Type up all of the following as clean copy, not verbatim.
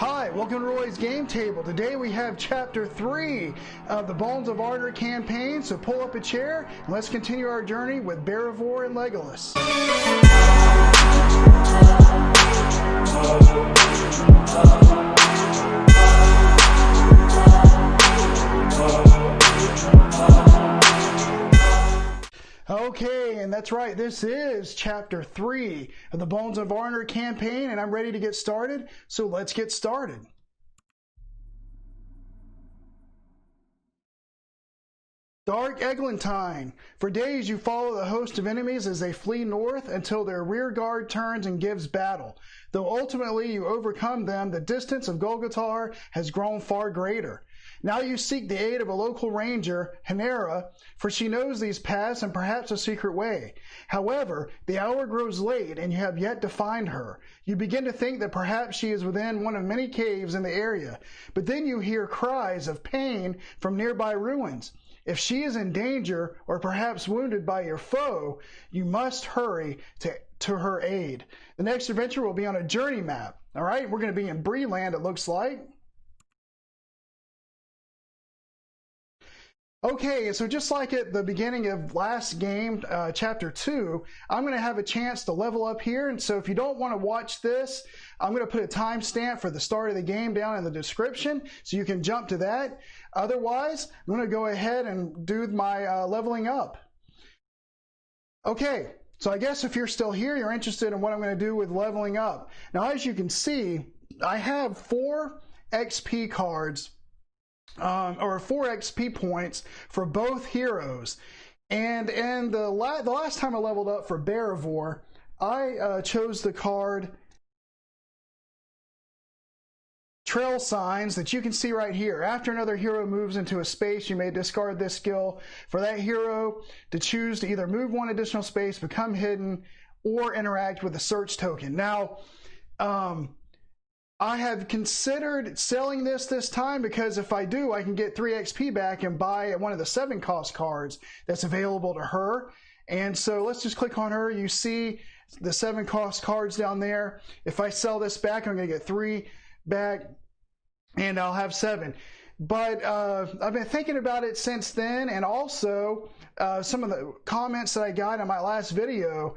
Hi, welcome to Roy's Game Table. Today we have Chapter 3 of the Bones of Arnor campaign, so pull up a chair and let's continue our journey with Beravor and Legolas. Okay, and that's right, this is Chapter 3 of the Bones of Arnor campaign, and I'm ready to get started, so let's get started. Dark Eglantine. For days you follow the host of enemies as they flee north until their rear guard turns and gives battle. Though ultimately you overcome them, the distance of Golgotha has grown far greater. Now you seek the aid of a local ranger, Hanera, for she knows these paths and perhaps a secret way. However, the hour grows late and you have yet to find her. You begin to think that perhaps she is within one of many caves in the area, but then you hear cries of pain from nearby ruins. If she is in danger or perhaps wounded by your foe, you must hurry to her aid. The next adventure will be on a journey map. All right, we're going to be in Breland, it looks like. Okay, so just like at the beginning of last game, Chapter 2, I'm going to have a chance to level up here. And so if you don't want to watch this, I'm going to put a timestamp for the start of the game down in the description so you can jump to that. Otherwise, I'm going to go ahead and do my leveling up. Okay, so I guess if you're still here, you're interested in what I'm going to do with leveling up. Now, as you can see, I have 4 XP cards. Or 4 XP points for both heroes. And the last time I leveled up for Beravor, I chose the card Trail Signs that you can see right here. After another hero moves into a space, you may discard this skill for that hero to choose to either move one additional space, become hidden, or interact with a search token. Now, I have considered selling this time because if I do, I can get 3 XP back and buy one of the 7 cost cards that's available to her. And so let's just click on her. You see the 7 cost cards down there. If I sell this back, I'm going to get 3 back and I'll have 7. But I've been thinking about it since then, and also some of the comments that I got on my last video.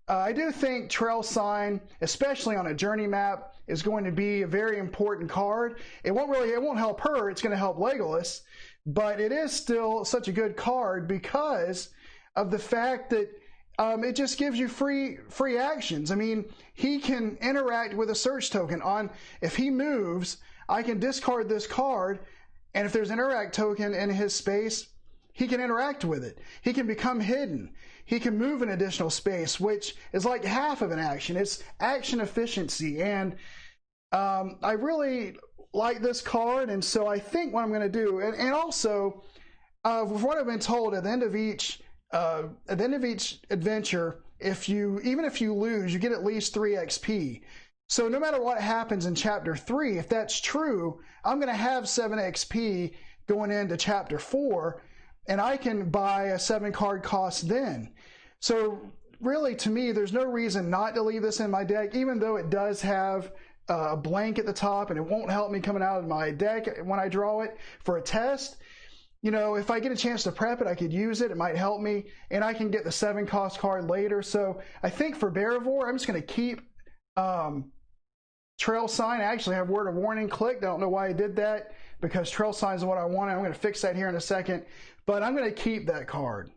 I do think Trail Sign, especially on a journey map, is going to be a very important card. It won't help her, it's going to help Legolas, but it is still such a good card because of the fact that it just gives you free actions. I mean, he can interact with a search token. If he moves, I can discard this card, and if there's an interact token in his space, he can interact with it. He can become hidden. He can move an additional space, which is like half of an action. It's action efficiency, and I really like this card, and so I think what I'm going to do, and also, with what I've been told, at the end of each adventure, even if you lose, you get at least 3 XP. So no matter what happens in Chapter 3, if that's true, I'm going to have 7 XP going into Chapter 4, and I can buy a 7 card cost then. So really, to me, there's no reason not to leave this in my deck, even though it does have a blank at the top and it won't help me coming out of my deck when I draw it for a test. You know, if I get a chance to prep it, I could use it. It might help me, and I can get the 7 cost card later. So I think for Beravor, I'm just going to keep Trail Sign. I actually have Word of Warning clicked. I don't know why I did that, because Trail Sign is what I wanted. I'm going to fix that here in a second, but I'm going to keep that card.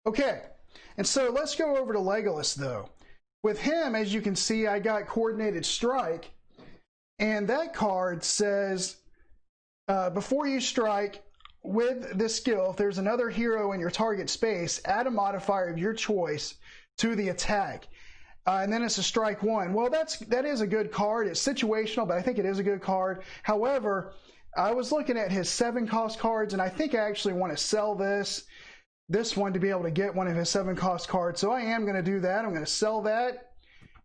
Okay, and so let's go over to Legolas, though. With him, as you can see, I got Coordinated Strike, and that card says, before you strike with this skill, if there's another hero in your target space, add a modifier of your choice to the attack. And then it's a strike 1. Well, that is a good card. It's situational, but I think it is a good card. However, I was looking at his 7 cost cards, and I think I actually want to sell this one to be able to get one of his 7 cost cards. So I am going to do that. I'm going to sell that.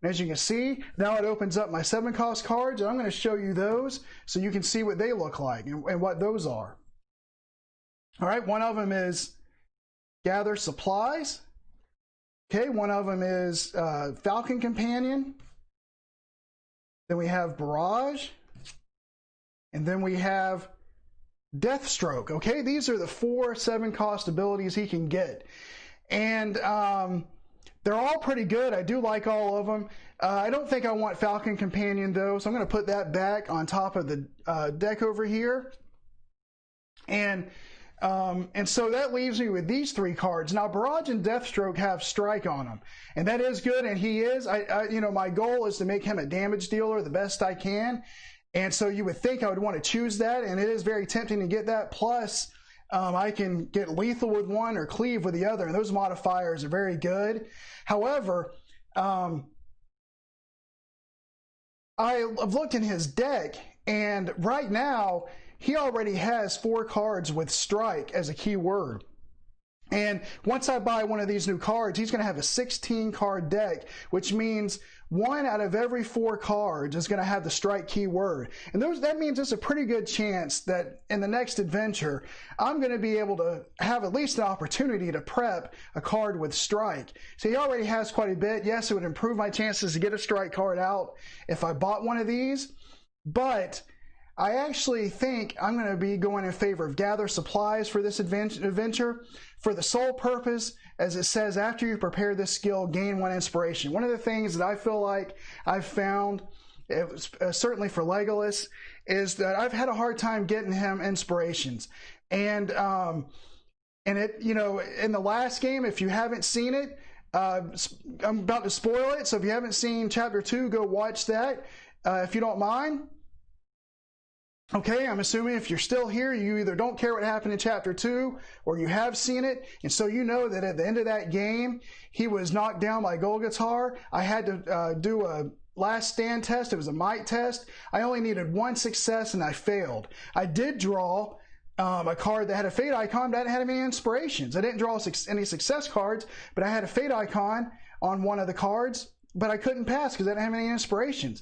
And as you can see, now it opens up my 7 cost cards, and I'm going to show you those so you can see what they look like and what those are. All right, one of them is gather supplies. Okay, one of them is Falcon Companion. Then we have Barrage. And then we have Deathstroke. Okay, these are the 4 7-cost abilities he can get. And they're all pretty good. I do like all of them. I don't think I want Falcon Companion though, so I'm going to put that back on top of the deck over here. And so that leaves me with these 3 cards. Now, Barrage and Deathstroke have strike on them, and that is good. And he is, my goal is to make him a damage dealer the best I can. And so you would think I would want to choose that, and it is very tempting to get that. Plus, I can get lethal with one or cleave with the other, and those modifiers are very good. However, I've looked in his deck, and right now he already has 4 cards with strike as a key word. And once I buy one of these new cards, he's going to have a 16-card deck, which means 1 out of every 4 cards is going to have the strike keyword. And that means there's a pretty good chance that in the next adventure, I'm going to be able to have at least an opportunity to prep a card with strike. So he already has quite a bit. Yes, it would improve my chances to get a strike card out if I bought one of these, but I actually think I'm going to be going in favor of gather supplies for this adventure for the sole purpose, as it says, after you prepare this skill, gain 1 inspiration. One of the things that I feel like I've found, certainly for Legolas, is that I've had a hard time getting him inspirations. And it, in the last game, if you haven't seen it, I'm about to spoil it. So if you haven't seen Chapter 2, go watch that, if you don't mind. Okay, I'm assuming if you're still here, you either don't care what happened in Chapter 2 or you have seen it, and so you know that at the end of that game, he was knocked down by Golgotha. I had to do a last stand test. It was a might test. I only needed 1 success and I failed. I did draw a card that had a fate icon, but I didn't have any inspirations. I didn't draw any success cards, but I had a fate icon on one of the cards, but I couldn't pass because I didn't have any inspirations.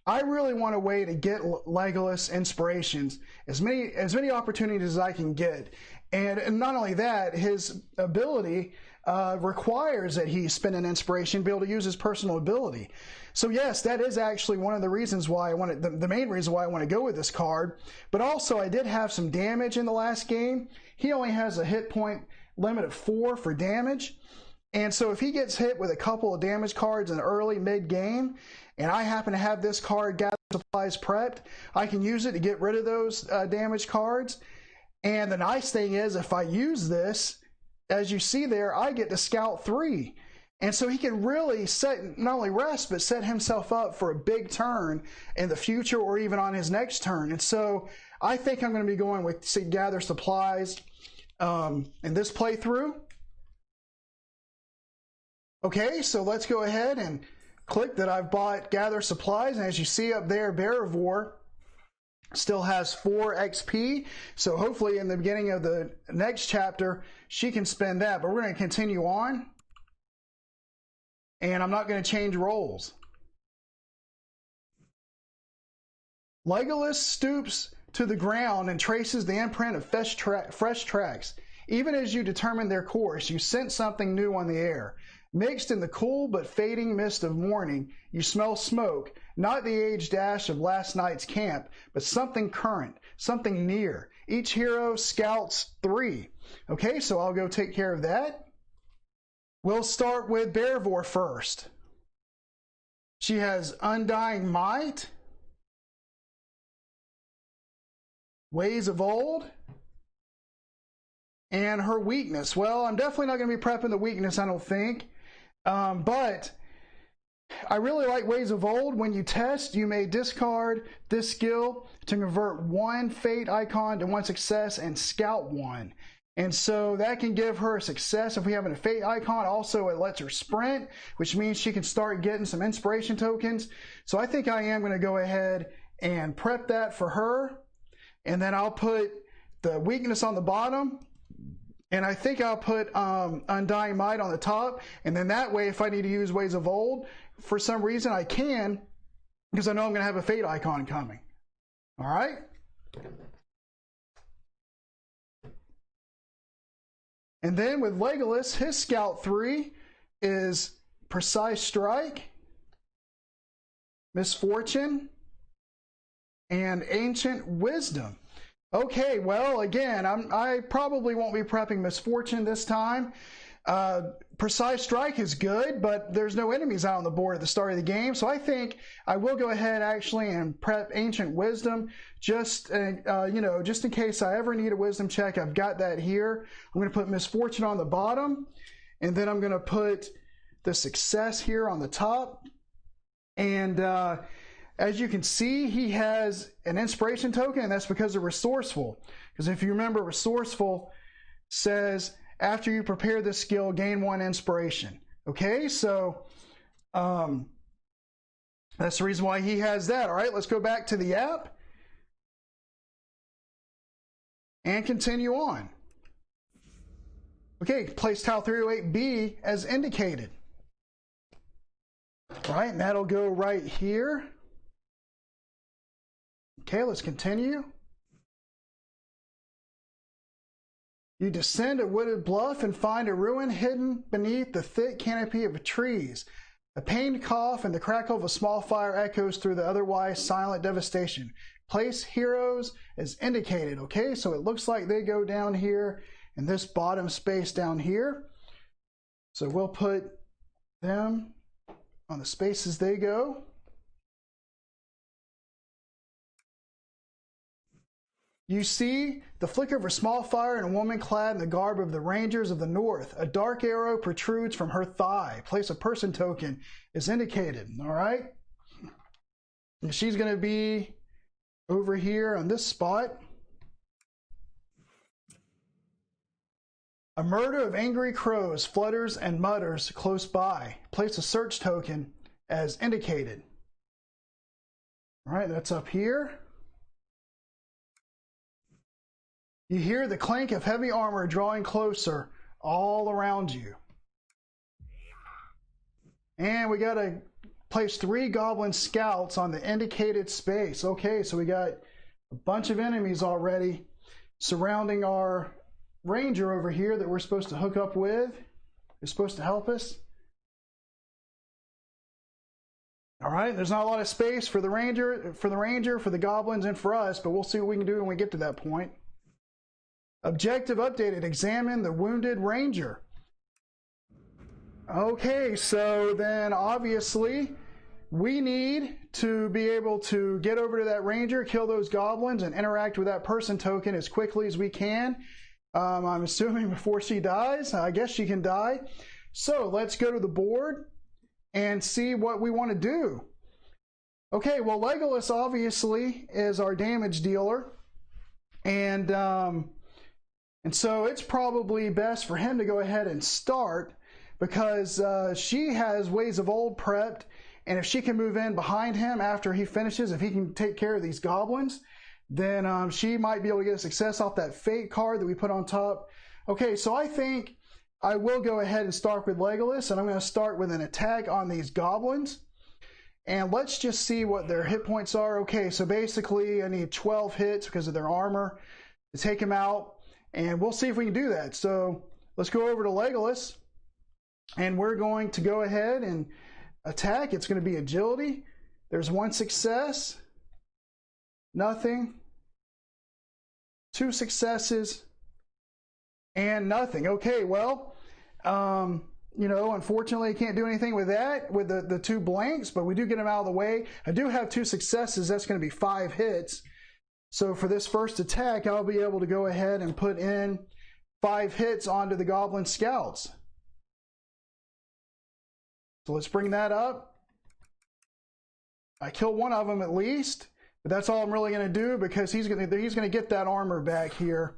I really want a way to get Legolas inspirations, as many opportunities as I can get. And not only that, his ability requires that he spend an inspiration to be able to use his personal ability. So yes, that is actually one of the reasons why I wanted, the main reason why I want to go with this card. But also I did have some damage in the last game. He only has a hit point limit of 4 for damage. And so if he gets hit with a couple of damage cards in early mid-game, and I happen to have this card, Gather Supplies, prepped, I can use it to get rid of those damage cards. And the nice thing is, if I use this, as you see there, I get to scout 3. And so he can really not only rest, but set himself up for a big turn in the future or even on his next turn. And so I think I'm going to be going with Gather Supplies in this playthrough. Okay, so let's go ahead and click that I've bought Gather Supplies, and as you see up there, Beravor still has 4 XP, so hopefully in the beginning of the next chapter she can spend that, but we're going to continue on, and I'm not going to change roles. Legolas stoops to the ground and traces the imprint of fresh tracks. Even as you determine their course, you sense something new on the air. Mixed in the cool but fading mist of morning, you smell smoke, not the aged ash of last night's camp, but something current, something near. Each hero scouts 3. Okay, so I'll go take care of that. We'll start with Beravor first. She has Undying Might, Ways of Old, and her weakness. Well, I'm definitely not going to be prepping the weakness, I don't think. But I really like Ways of Old. When you test, you may discard this skill to convert 1 fate icon to 1 success and scout 1. And so that can give her a success if we have a fate icon. Also, it lets her sprint, which means she can start getting some inspiration tokens. So I think I am going to go ahead and prep that for her. And then I'll put the weakness on the bottom. And I think I'll put Undying Might on the top. And then that way, if I need to use Ways of Old, for some reason I can, because I know I'm going to have a fate icon coming. All right? And then with Legolas, his Scout 3 is Precise Strike, Misfortune, and Ancient Wisdom. Okay, well, again, I probably won't be prepping Misfortune this time. Precise Strike is good, but there's no enemies out on the board at the start of the game, so I think I will go ahead actually and prep Ancient Wisdom just just in case I ever need a Wisdom check. I've got that here. I'm going to put Misfortune on the bottom, and then I'm going to put the Success here on the top. And as you can see, he has an inspiration token, and that's because of Resourceful. Because if you remember, Resourceful says after you prepare this skill, gain 1 inspiration. Okay, so that's the reason why he has that. All right, let's go back to the app and continue on. Okay, place tile 308B as indicated. All right, and that'll go right here. Okay, let's continue. You descend a wooded bluff and find a ruin hidden beneath the thick canopy of trees. A pained cough and the crackle of a small fire echoes through the otherwise silent devastation. Place heroes as indicated. Okay, so it looks like they go down here in this bottom space down here. So we'll put them on the spaces they go. You see the flicker of a small fire and a woman clad in the garb of the Rangers of the North. A dark arrow protrudes from her thigh. Place a person token is indicated. All right. And she's going to be over here on this spot. A murder of angry crows flutters and mutters close by. Place a search token as indicated. All right, that's up here. You hear the clank of heavy armor drawing closer all around you. And we got to place 3 goblin scouts on the indicated space. Okay, so we got a bunch of enemies already surrounding our ranger over here that we're supposed to hook up with. They're supposed to help us. All right, there's not a lot of space for the ranger, for the goblins, and for us, but we'll see what we can do when we get to that point. Objective updated. Examine the wounded ranger. Okay, so then obviously we need to be able to get over to that ranger, kill those goblins, and interact with that person token as quickly as we can. I'm assuming before she dies. I guess she can die. So let's go to the board and see what we want to do. Okay, well, Legolas obviously is our damage dealer. And so it's probably best for him to go ahead and start because she has Ways of Old prepped, and if she can move in behind him after he finishes, if he can take care of these goblins, then she might be able to get a success off that fate card that we put on top. Okay, so I think I will go ahead and start with Legolas, and I'm going to start with an attack on these goblins. And let's just see what their hit points are. Okay, so basically I need 12 hits because of their armor to take him out. And we'll see if we can do that. So let's go over to Legolas. And we're going to go ahead and attack. It's going to be agility. There's 1 success. Nothing. 2 successes. And nothing. Okay, well, unfortunately I can't do anything with that, with the 2 blanks, but we do get them out of the way. I do have 2 successes. That's going to be 5 hits. So for this first attack, I'll be able to go ahead and put in 5 hits onto the goblin scouts. So let's bring that up. I kill one of them at least, but that's all I'm really going to do because he's going to get that armor back here.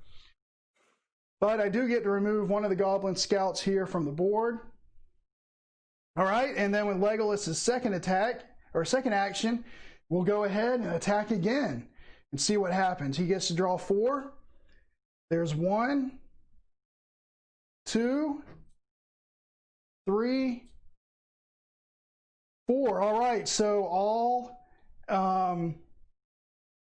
But I do get to remove one of the goblin scouts here from the board. All right, and then with Legolas' second attack, or second action, we'll go ahead and attack again and see what happens. He gets to draw 4. There's 1, 2, 3, 4. All right, so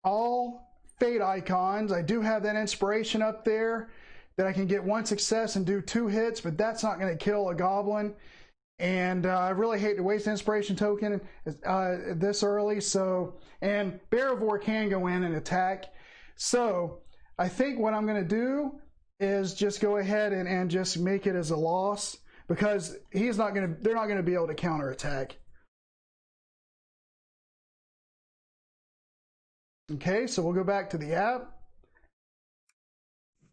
all fate icons. I do have that inspiration up there that I can get 1 success and do 2 hits, but that's not going to kill a goblin. And I really hate to waste an inspiration token this early. So, and Beravor can go in and attack. So I think what I'm going to do is just go ahead and just make it as a loss, because they're not going to be able to counterattack. Okay, so we'll go back to the app.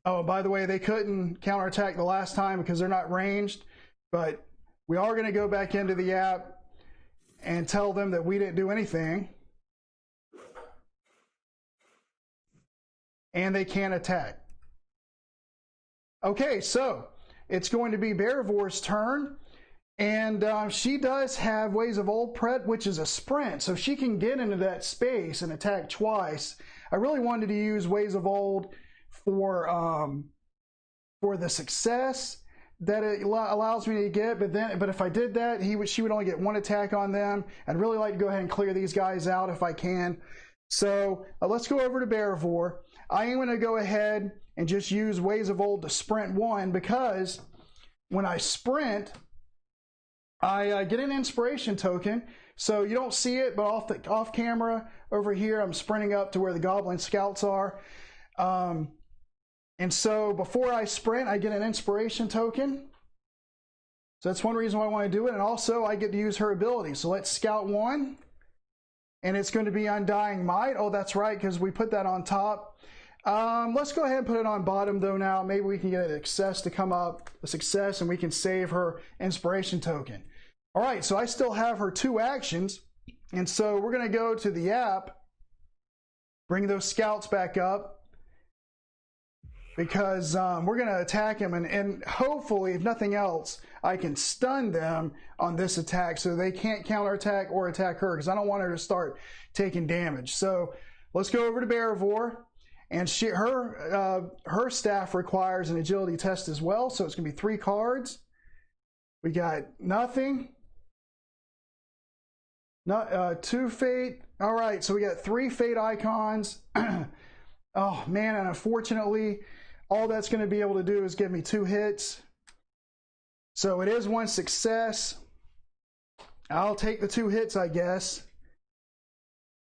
Oh, by the way, they couldn't counterattack the last time because they're not ranged, but we are going to go back into the app and tell them that we didn't do anything. And they can attack. Okay, so it's going to be Beravor's turn. And she does have Ways of Old Pret, which is a sprint, so she can get into that space and attack twice. I really wanted to use Ways of Old for the success that it allows me to get, but if I did that, she would only get 1 attack on them. I'd really like to go ahead and clear these guys out if I can. So let's go over to Beravor. I am going to go ahead and just use Ways of Old to sprint 1, because when I sprint, I get an inspiration token. So you don't see it, but off camera over here, I'm sprinting up to where the goblin scouts are. And so before I sprint, I get an inspiration token. So that's one reason why I want to do it. And also I get to use her ability. So let's scout 1. And it's going to be Undying Might. Oh, that's right, because we put that on top. Let's go ahead and put it on bottom though now. Maybe we can get a success to come up, a success, and we can save her inspiration token. All right, so I still have her 2 actions. And so we're going to go to the app, bring those scouts back up, because we're going to attack him, and hopefully, if nothing else, I can stun them on this attack so they can't counterattack or attack her, because I don't want her to start taking damage. So let's go over to Beravor, and her staff requires an agility test as well, so it's going to be 3 cards. We got nothing, 2 fate. All right, so we got 3 fate icons. Oh man, and unfortunately, all that's going to be able to do is give me 2 hits. So it is 1 success. I'll take the 2 hits, I guess.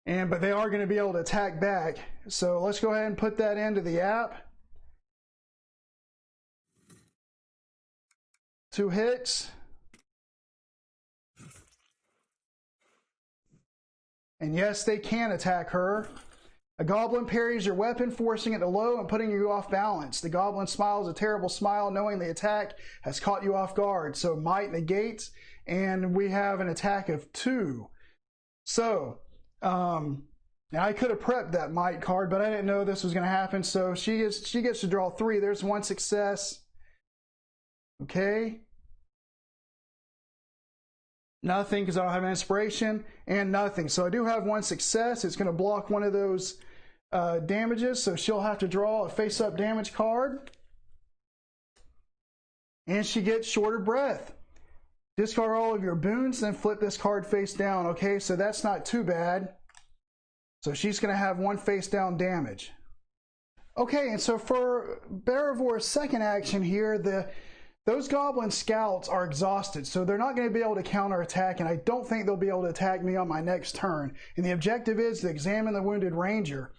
But they are going to be able to attack back. So let's go ahead and put that into the app. 2 hits. And yes, they can attack her. A goblin parries your weapon, forcing it to low and putting you off balance. The goblin smiles a terrible smile, knowing the attack has caught you off guard. So might negates, and we have an attack of 2. So, and I could have prepped that might card, but I didn't know this was going to happen. So she gets to draw 3. There's 1 success. Okay. Nothing, because I don't have an inspiration, and nothing. So I do have 1 success. It's going to block one of those damages, so she'll have to draw a face-up damage card. And she gets Shorter Breath. Discard all of your boons, then flip this card face down. Okay, so that's not too bad. So she's going to have 1 face-down damage. Okay, and so for Beravor's second action here, those goblin scouts are exhausted, so they're not going to be able to counterattack, and I don't think they'll be able to attack me on my next turn. And the objective is to examine the wounded ranger.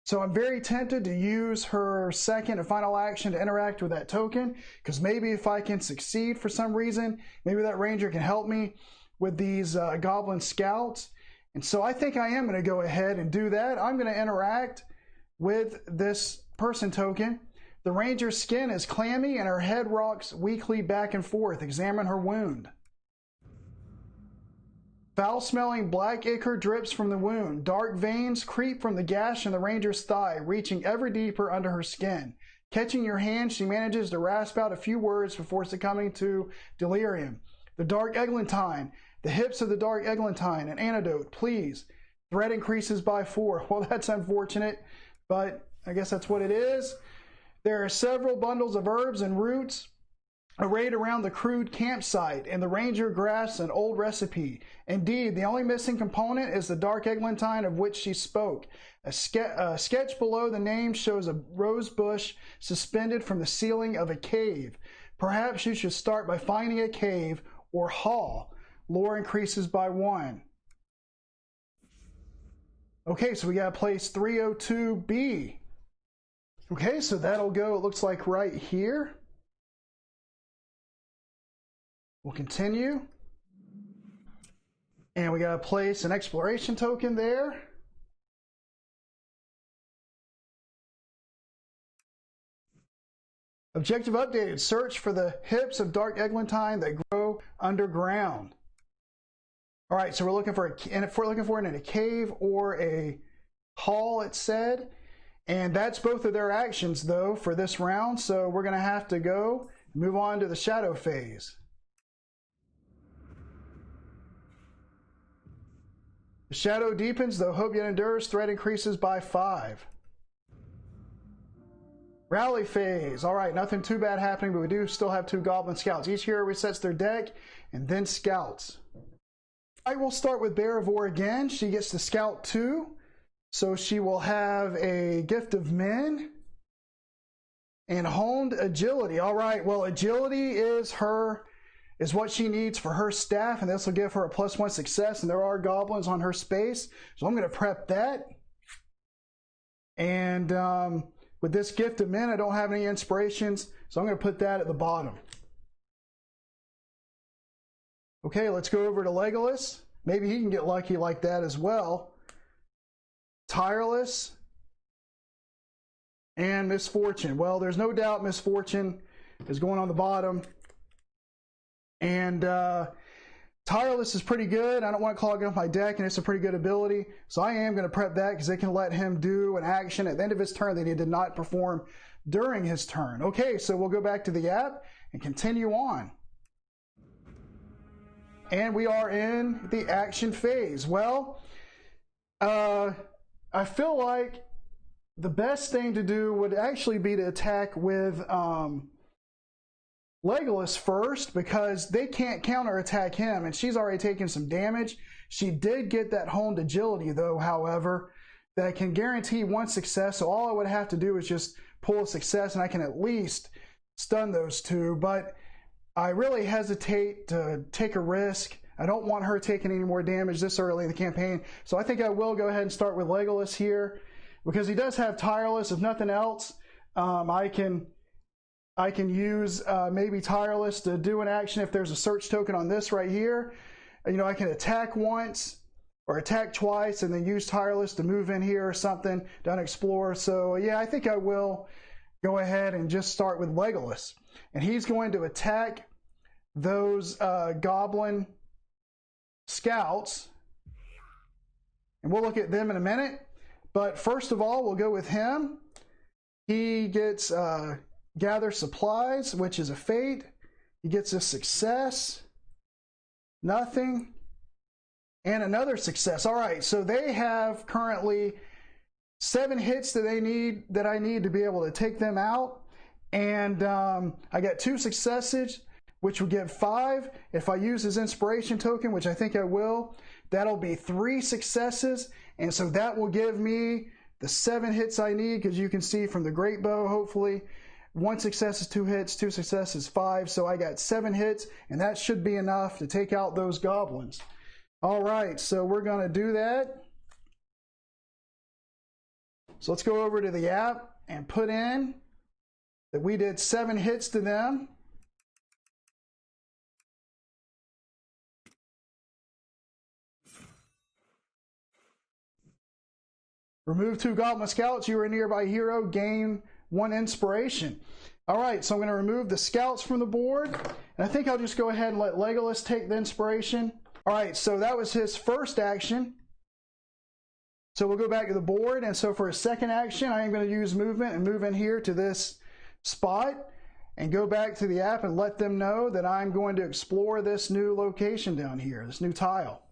So I'm very tempted to use her second and final action to interact with that token, because maybe if I can succeed for some reason, maybe that ranger can help me with these goblin scouts. And so I think I am going to go ahead and do that. I'm going to interact with this person token. The ranger's skin is clammy and her head rocks weakly back and forth. Examine her wound. Foul-smelling black ichor drips from the wound. Dark veins creep from the gash in the ranger's thigh, reaching ever deeper under her skin. Catching your hand, she manages to rasp out a few words before succumbing to delirium. The dark Eglantine. The hips of the dark Eglantine. An antidote, please. Threat increases by 4. Well, that's unfortunate, but I guess that's what it is. There are several bundles of herbs and roots arrayed around the crude campsite, and the ranger grasps an old recipe. Indeed, the only missing component is the dark eglantine of which she spoke. A sketch below the name shows a rose bush suspended from the ceiling of a cave. Perhaps you should start by finding a cave or hall. Lore increases by 1. Okay, so we got place 302B. Okay, so that'll go, it looks like right here. We'll continue. And we got to place an exploration token there. Objective updated. Search for the hips of dark eglantine that grow underground. All right, so we're looking for and if we're looking for it in a cave or a hall, it said. And that's both of their actions, though, for this round. So we're going to have to go move on to the shadow phase. The shadow deepens, though hope yet endures. Threat increases by 5. Rally phase. All right, nothing too bad happening, but we do still have 2 goblin scouts. Each hero resets their deck and then scouts. I will start with Beravor again. She gets to scout 2. So she will have a gift of men and honed agility. All right, well, agility is what she needs for her staff, and this will give her a +1 success, and there are goblins on her space. So I'm going to prep that. And with this gift of men, I don't have any inspirations, so I'm going to put that at the bottom. Okay, let's go over to Legolas. Maybe he can get lucky like that as well. Tireless and misfortune. Well, there's no doubt misfortune is going on the bottom. And tireless is pretty good. I don't want to clog up my deck, and it's a pretty good ability. So I am going to prep that because they can let him do an action at the end of his turn that he did not perform during his turn. Okay, so we'll go back to the app and continue on. And we are in the action phase. Well, I feel like the best thing to do would actually be to attack with Legolas first, because they can't counterattack him, and she's already taken some damage. She did get that honed agility, though, however, that can guarantee 1 success, so all I would have to do is just pull a success, and I can at least stun those 2, but I really hesitate to take a risk. I don't want her taking any more damage this early in the campaign, so I think I will go ahead and start with Legolas here, because he does have Tireless. If nothing else, I can use maybe Tireless to do an action if there's a search token on this right here. You know, I can attack once or attack twice and then use Tireless to move in here or something, to unexplore. So yeah, I think I will go ahead and just start with Legolas. And he's going to attack those goblin scouts, and we'll look at them in a minute. But first of all, we'll go with him. He gets gather supplies, which is a fate. He gets a success, nothing, and another success. All right, so they have currently 7 hits that I need to be able to take them out, and I got 2 successes, which would give 5. If I use his inspiration token, which I think I will, that'll be 3 successes, and so that will give me the 7 hits I need, because you can see from the great bow, hopefully, 1 success is 2 hits, 2 successes 5, so I got 7 hits, and that should be enough to take out those goblins. All right, so we're going to do that. So let's go over to the app and put in that we did 7 hits to them. Remove 2 goblin scouts. You are a nearby hero. Gain 1 inspiration. All right, so I'm going to remove the scouts from the board, and I think I'll just go ahead and let Legolas take the inspiration. All right, so that was his first action. So we'll go back to the board, and so for his second action, I am going to use movement and move in here to this spot and go back to the app and let them know that I'm going to explore this new location down here, this new tile.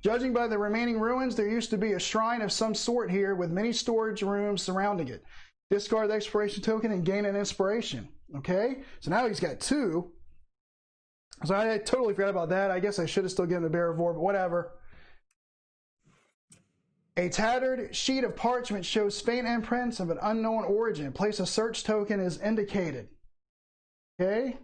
Judging by the remaining ruins, there used to be a shrine of some sort here with many storage rooms surrounding it. Discard the exploration token and gain an inspiration. Okay, so now he's got 2. So I totally forgot about that. I guess I should have still given the Beravor, but whatever. A tattered sheet of parchment shows faint imprints of an unknown origin. Place a search token is indicated. Okay.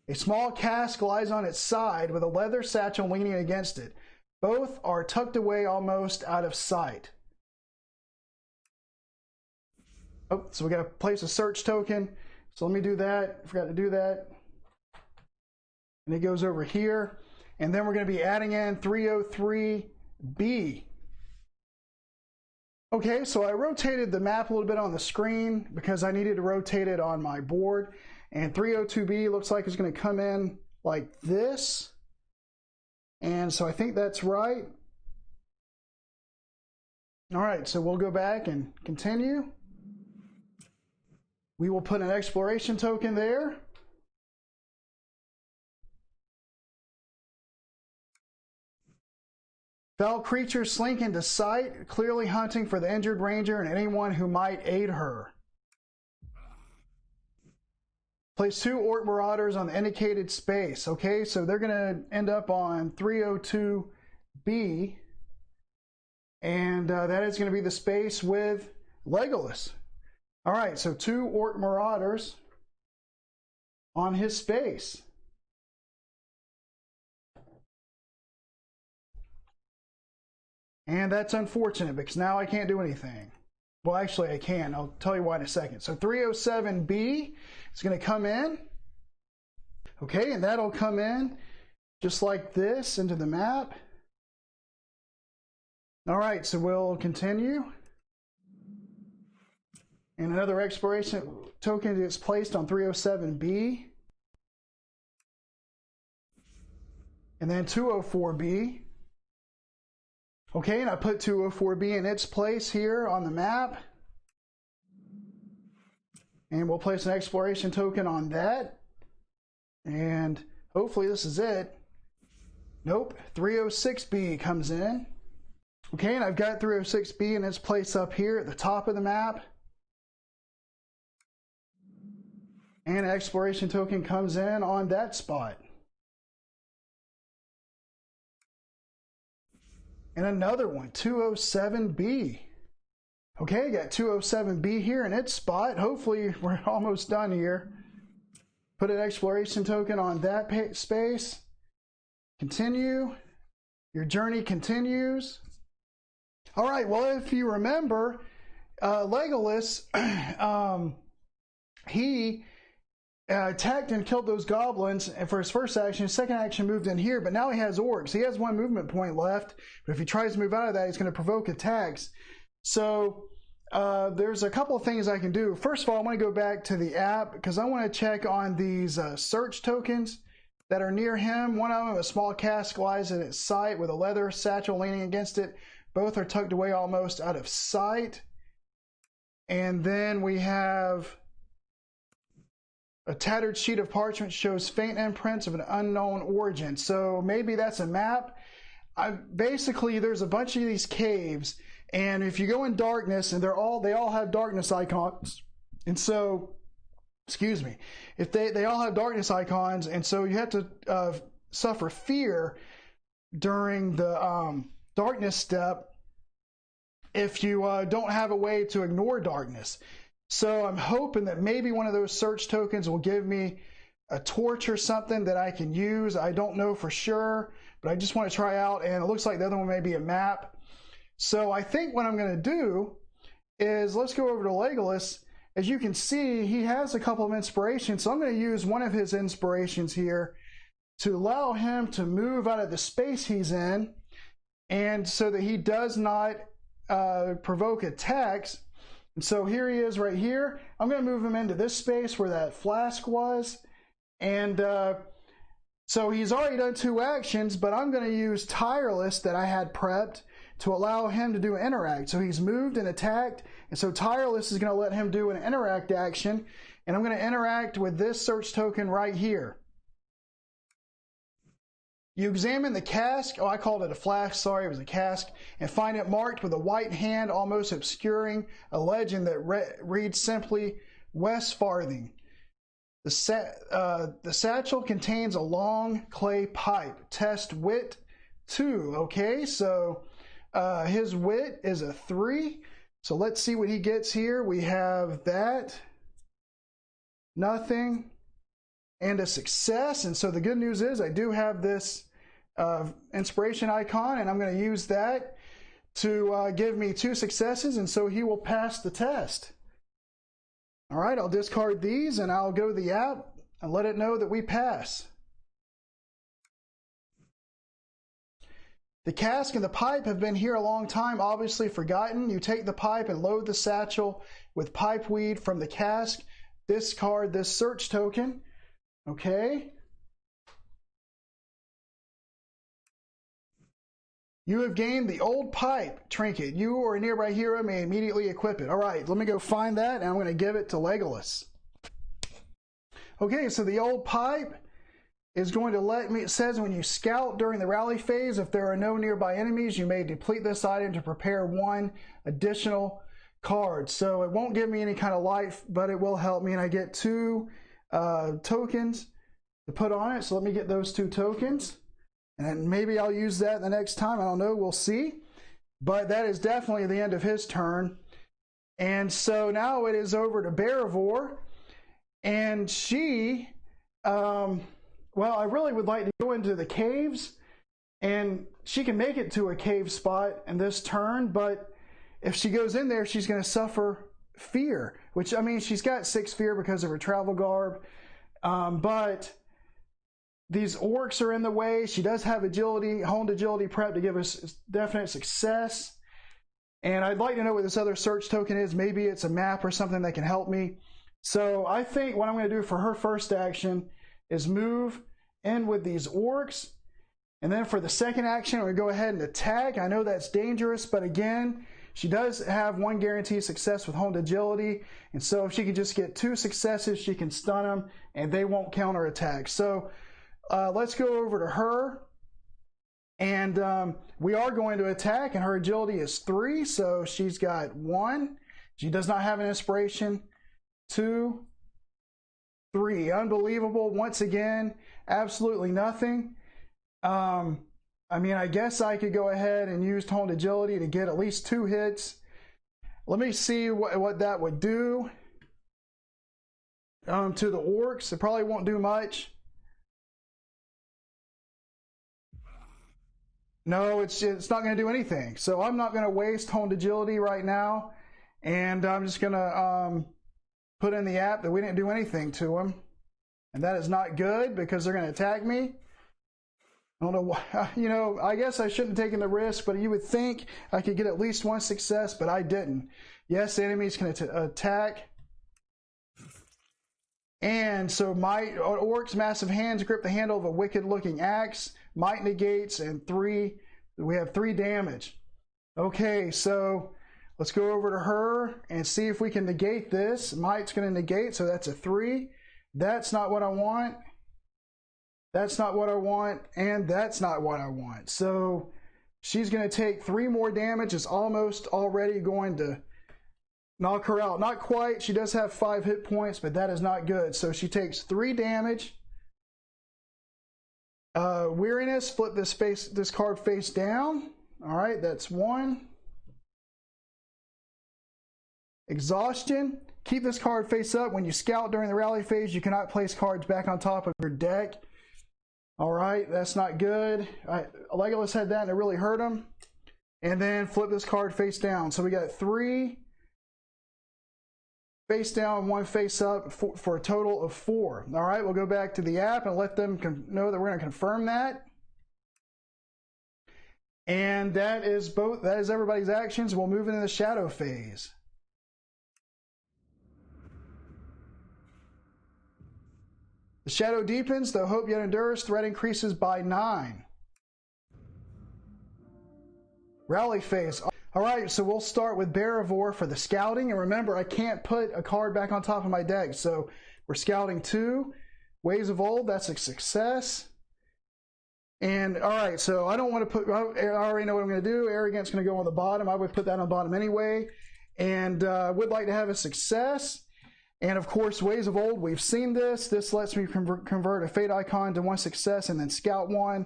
A small cask lies on its side with a leather satchel leaning against it. Both are tucked away almost out of sight. Oh, so we got to place a search token. So let me do that. I forgot to do that. And it goes over here. And then we're going to be adding in 303B. Okay, so I rotated the map a little bit on the screen because I needed to rotate it on my board. And 302B looks like it's going to come in like this. And so I think that's right. All right, so we'll go back and continue. We will put an exploration token there. Fell creatures slink into sight, clearly hunting for the injured ranger and anyone who might aid her. Place 2 orc marauders on the indicated space. Okay, so they're going to end up on 302B. And that is going to be the space with Legolas. All right, so 2 orc marauders on his space. And that's unfortunate because now I can't do anything. Well, actually I can. I'll tell you why in a second. So 307B is going to come in. Okay, and that'll come in just like this into the map. All right, so we'll continue. And another exploration token is placed on 307B. And then 204B. Okay, and I put 204B in its place here on the map. And we'll place an exploration token on that. And hopefully this is it. Nope, 306B comes in. Okay, and I've got 306B in its place up here at the top of the map. And an exploration token comes in on that spot. And another one, 207B. Okay, got 207B here in its spot. Hopefully we're almost done here. Put an exploration token on that space. Continue. Your journey continues. All right, well, if you remember, Legolas, he attacked and killed those goblins and for his first action. His second action moved in here, but now he has orcs. He has 1 movement point left, but if he tries to move out of that, he's going to provoke attacks. So there's a couple of things I can do. First of all, I want to go back to the app because I want to check on these search tokens that are near him. One of them, a small cask, lies at its sight with a leather satchel leaning against it. Both are tucked away almost out of sight. And then we have a tattered sheet of parchment shows faint imprints of an unknown origin. So maybe that's a map. Basically, there's a bunch of these caves, and if you go in darkness, and they all have darkness icons, and so, excuse me, if they all have darkness icons, and so you have to suffer fear during the darkness step if you don't have a way to ignore darkness. So I'm hoping that maybe one of those search tokens will give me a torch or something that I can use. I don't know for sure, but I just want to try out, and it looks like the other one may be a map. So I think what I'm going to do is let's go over to Legolas. As you can see, he has a couple of inspirations, so I'm going to use one of his inspirations here to allow him to move out of the space he's in, and so that he does not provoke attacks. And so here he is right here. I'm going to move him into this space where that flask was. And so he's already done 2 actions, but I'm going to use Tireless that I had prepped to allow him to do an interact. So he's moved and attacked, and so Tireless is going to let him do an interact action. And I'm going to interact with this search token right here. You examine the cask, I called it a flask, sorry, it was a cask, and find it marked with a white hand almost obscuring a legend that reads simply, West Farthing. The satchel contains a long clay pipe. Test wit 2. Okay, so his wit is a 3. So let's see what he gets here. We have that, nothing, and a success. And so the good news is I do have this inspiration icon, and I'm going to use that to give me 2 successes, and so he will pass the test. All right, I'll discard these, and I'll go to the app and let it know that we pass. The cask and the pipe have been here a long time, obviously forgotten. You take the pipe and load the satchel with pipe weed from the cask. Discard this search token. Okay. You have gained the old pipe trinket. You or a nearby hero may immediately equip it. All right, let me go find that, and I'm going to give it to Legolas. Okay, so the old pipe is going to let me, it says when you scout during the rally phase, if there are no nearby enemies, you may deplete this item to prepare 1 additional card. So it won't give me any kind of life, but it will help me, and I get 2 tokens to put on it. So let me get those 2 tokens. And maybe I'll use that the next time. I don't know. We'll see. But that is definitely the end of his turn. And so now it is over to Beravor. And she, well, I really would like to go into the caves. And she can make it to a cave spot in this turn. But if she goes in there, she's going to suffer fear. Which, I mean, she's got 6 fear because of her travel garb. But these orcs are in the way. She does have agility, honed agility prep to give us definite success. And I'd like to know what this other search token is. Maybe it's a map or something that can help me. So I think what I'm going to do for her first action is move in with these orcs. And then for the second action, I'm going to go ahead and attack. I know that's dangerous, but again, she does have 1 guaranteed success with honed agility. And so if she can just get 2 successes, she can stun them and they won't counterattack. So let's go over to her, and we are going to attack, and her agility is 3, so she's got 1. She does not have an inspiration. 2, 3. Unbelievable. Once again, absolutely nothing. I mean, I guess I could go ahead and use honed agility to get at least 2 hits. Let me see what that would do to the orcs. It probably won't do much. No, it's not going to do anything. So I'm not going to waste honed agility right now. And I'm just going to put in the app that we didn't do anything to them. And that is not good because they're going to attack me. I don't know why, you know, I guess I shouldn't have taken the risk, but you would think I could get at least 1 success, but I didn't. Yes, the enemies can attack. And so my orc's massive hands grip the handle of a wicked-looking axe. Might negates, and 3. We have 3 damage. Okay, so let's go over to her and see if we can negate this. Might's going to negate, so that's a 3. That's not what I want. That's not what I want, and that's not what I want. So she's going to take 3 more damage. It's almost already going to knock her out. Not quite. She does have 5 hit points, but that is not good. So she takes 3 damage. Weariness, flip this card face down. All right, that's 1. Exhaustion, keep this card face up. When you scout during the rally phase, you cannot place cards back on top of your deck. All right, that's not good. Legolas had that and it really hurt him. And then flip this card face down. So we got 3 face down, 1 face up for a total of 4. All right, we'll go back to the app and let them know that we're going to confirm that. And that is everybody's actions. We'll move into the shadow phase. The shadow deepens, though hope yet endures. Threat increases by 9. Rally phase. All right, so we'll start with Beravor for the scouting. And remember, I can't put a card back on top of my deck. So we're scouting 2. Ways of Old, that's a success. And all right, so I don't want to put, I already know what I'm going to do. Arrogance going to go on the bottom. I would put that on the bottom anyway. And would like to have a success. And of course, ways of old, we've seen this. This lets me convert a fate icon to 1 success and then scout 1.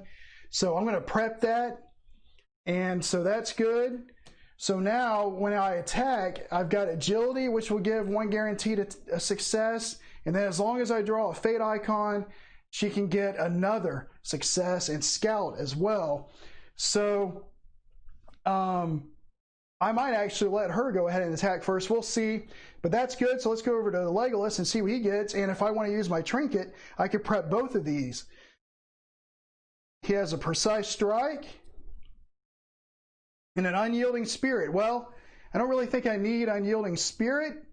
So I'm going to prep that. And so that's good. So now when I attack, I've got agility, which will give 1 guaranteed a success. And then as long as I draw a fate icon, she can get another success and scout as well. So I might actually let her go ahead and attack first. We'll see. But that's good. So let's go over to Legolas and see what he gets. And if I want to use my trinket, I could prep both of these. He has a precise strike and an unyielding spirit. Well, I don't really think I need unyielding spirit,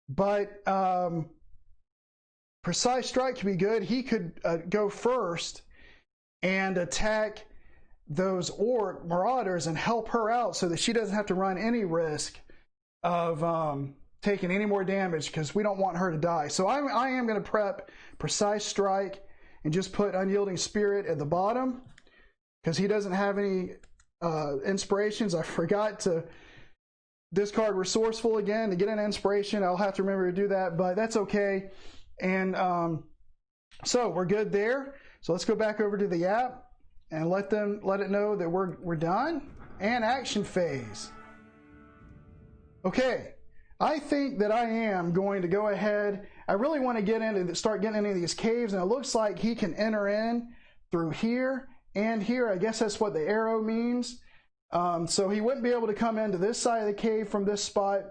but precise strike could be good. He could go first and attack those orc marauders and help her out so that she doesn't have to run any risk of taking any more damage, because we don't want her to die. So I am going to prep precise strike and just put unyielding spirit at the bottom, because he doesn't have any inspirations. I forgot to discard resourceful again to get an inspiration. I'll have to remember to do that, but that's okay. And so we're good there. So let's go back over to the app and let it know that we're done. And action phase. Okay, I think that I am going to go ahead. I really want to start getting into these caves, and it looks like he can enter in through here and here. I guess that's what the arrow means. So he wouldn't be able to come into this side of the cave from this spot.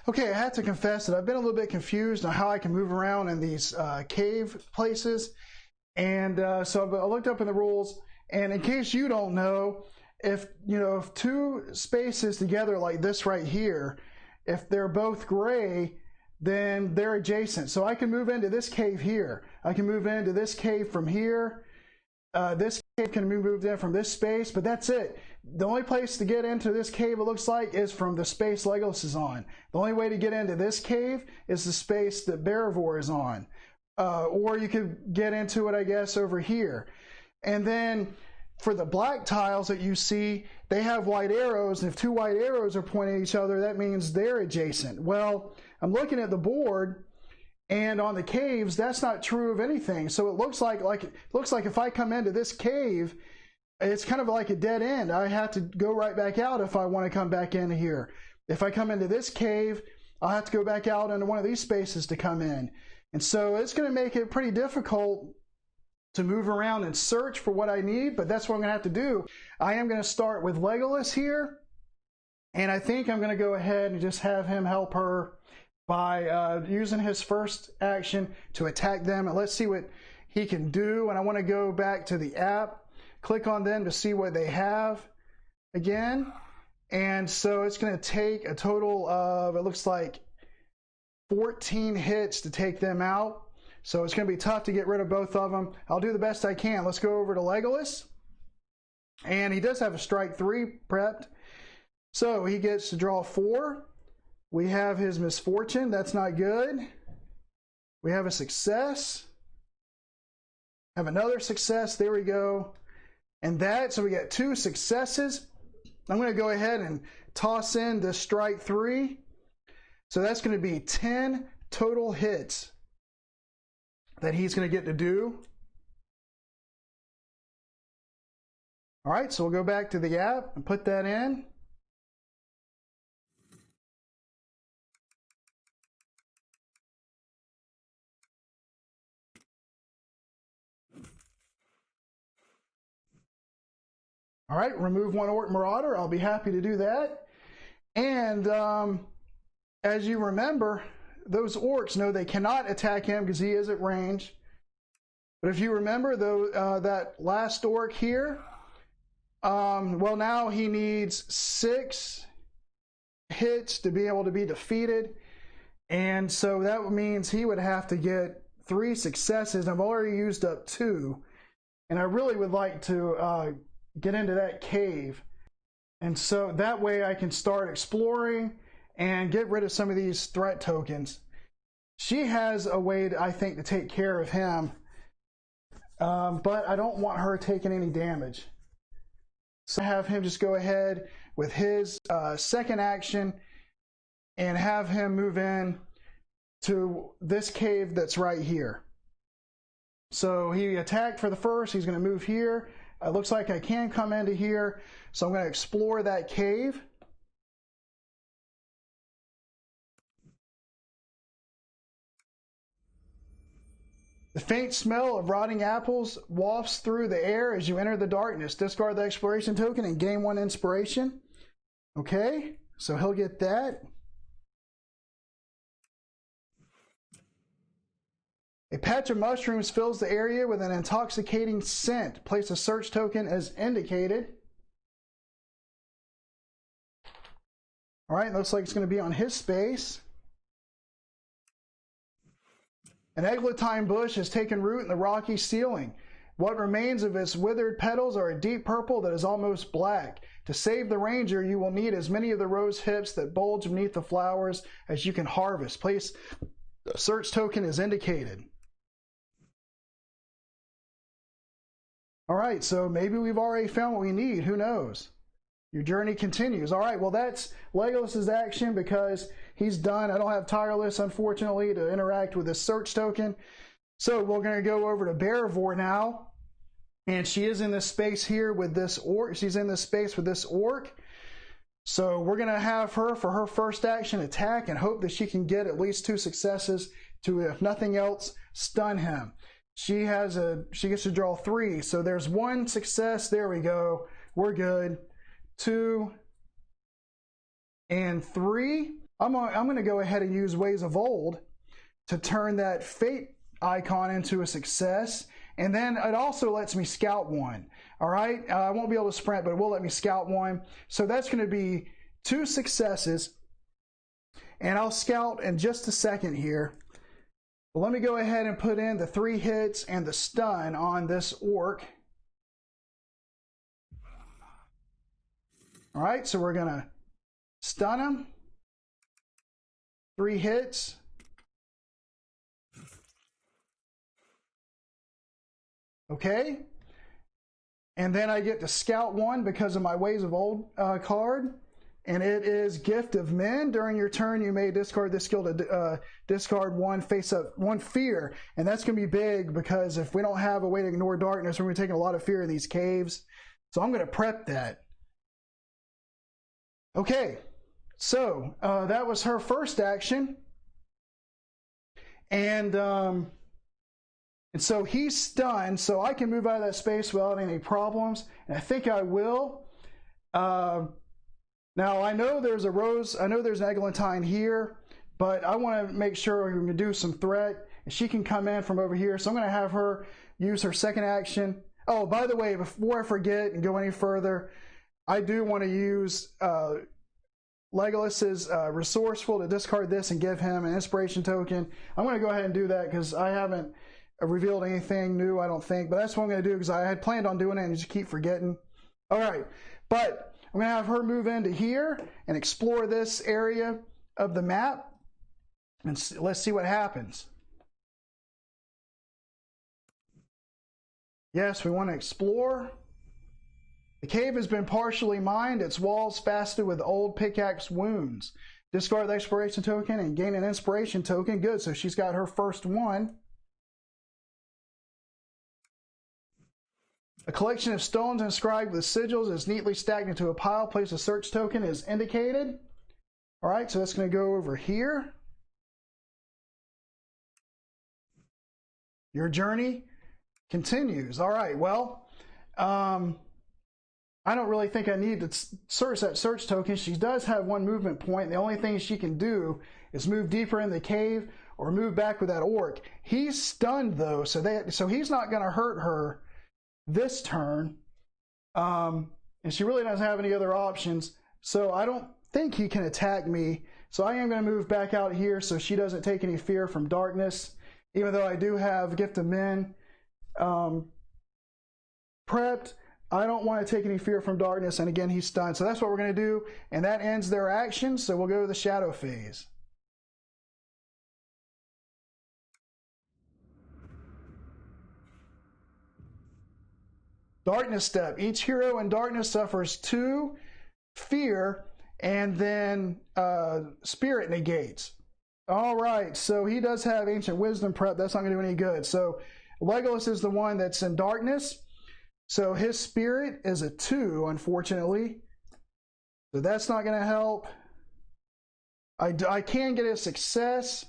Okay, I have to confess that I've been a little bit confused on how I can move around in these cave places. And so I looked up in the rules, and in case you don't know, if 2 spaces together like this right here, if they're both gray, then they're adjacent. So I can move into this cave here. I can move into this cave from here. This cave can be moved in from this space, but that's it. The only place to get into this cave, it looks like, is from the space Legolas is on. The only way to get into this cave is the space that Beravor is on. Or you could get into it, I guess, over here. And then for the black tiles that you see, they have white arrows, and if 2 white arrows are pointing at each other, that means they're adjacent. Well, I'm looking at the board, and on the caves, that's not true of anything. So it looks like if I come into this cave, it's kind of like a dead end. I have to go right back out if I want to come back in here. If I come into this cave, I'll have to go back out into one of these spaces to come in. And so it's going to make it pretty difficult to move around and search for what I need, but that's what I'm going to have to do. I am going to start with Legolas here, and I think I'm going to go ahead and just have him help her by using his first action to attack them. And let's see what he can do. And I want to go back to the app, click on them to see what they have again. And so it's going to take a total of, it looks like 14 hits to take them out. So it's going to be tough to get rid of both of them. I'll do the best I can. Let's go over to Legolas. And he does have a strike 3 prepped. So he gets to draw 4. We have his misfortune. That's not good. We have a success. Have another success. There we go. And so we got 2 successes. I'm going to go ahead and toss in the strike 3. So that's going to be 10 total hits that he's going to get to do. All right, so we'll go back to the app and put that in. All right, remove 1 Orc Marauder. I'll be happy to do that. And as you remember, those orcs know they cannot attack him because he is at range. But if you remember, though, that last orc here, well, now he needs 6 hits to be able to be defeated. And so that means he would have to get 3 successes. I've already used up 2. And I really would like to get into that cave. And so that way I can start exploring and get rid of some of these threat tokens. She has a way, I think, to take care of him. but I don't want her taking any damage. So I have him just go ahead with his second action and have him move in to this cave that's right here. So he attacked for the first, he's going to move here. It looks like I can come into here, so I'm going to explore that cave. The faint smell of rotting apples wafts through the air as you enter the darkness. Discard the exploration token and gain 1 inspiration. Okay, so he'll get that. A patch of mushrooms fills the area with an intoxicating scent. Place a search token as indicated. All right, looks like it's going to be on his space. An eglantine bush has taken root in the rocky ceiling. What remains of its withered petals are a deep purple that is almost black. To save the ranger, you will need as many of the rose hips that bulge beneath the flowers as you can harvest. Place a search token as indicated. All right, so maybe we've already found what we need. Who knows? Your journey continues. All right, well, that's Legolas's action because he's done. I don't have Tireless, unfortunately, to interact with this search token. So we're going to go over to Beravor now. And she is in this space here with this orc. She's in this space with this orc. So we're going to have her, for her first action, attack and hope that she can get at least 2 successes to, if nothing else, stun him. She gets to draw 3. So there's 1 success. There we go. We're good. 2 and 3. I'm going to go ahead and use Ways of Old to turn that fate icon into a success. And then it also lets me scout 1. All right. I won't be able to sprint, but it will let me scout 1. So that's going to be 2 successes. And I'll scout in just a second here. But let me go ahead and put in the 3 hits and the stun on this orc. All right, so we're going to stun him. 3 hits. Okay. And then I get to scout 1 because of my Ways of Old card. And it is Gift of Men. During your turn, you may discard this skill to discard 1 face-up, 1 fear. And that's going to be big because if we don't have a way to ignore darkness, we're going to be taking a lot of fear in these caves. So I'm going to prep that. Okay, so that was her first action. And so he's stunned, so I can move out of that space without any problems. And I think I will. Now, I know there's a rose, I know there's an eglantine here, but I want to make sure we can do some threat. And she can come in from over here, so I'm going to have her use her second action. Oh, by the way, before I forget and go any further, I do want to use Legolas's Resourceful to discard this and give him an inspiration token. I'm going to go ahead and do that because I haven't revealed anything new, I don't think. But that's what I'm going to do because I had planned on doing it and just keep forgetting. All right, but I'm going to have her move into here and explore this area of the map. And let's see what happens. Yes, we want to explore. The cave has been partially mined, its walls fastened with old pickaxe wounds. Discard the exploration token and gain an inspiration token. Good, so she's got her first one. A collection of stones inscribed with sigils is neatly stacked into a pile. Place a search token as indicated. All right, so that's going to go over here. Your journey continues. All right, well, I don't really think I need to search that search token. She does have 1 movement point. The only thing she can do is move deeper in the cave or move back with that orc. He's stunned though, so he's not going to hurt her this turn. And she really doesn't have any other options. So I don't think he can attack me. So I am going to move back out here so she doesn't take any fear from darkness. Even though I do have Gift of Men prepped, I don't want to take any fear from darkness, and again, he's stunned. So that's what we're going to do, and that ends their action, so we'll go to the shadow phase. Darkness step. Each hero in darkness suffers 2 fear, and then spirit negates. All right, so he does have ancient wisdom prep. That's not going to do any good. So Legolas is the one that's in darkness. So his spirit is a 2, unfortunately. So that's not going to help. I can get a success.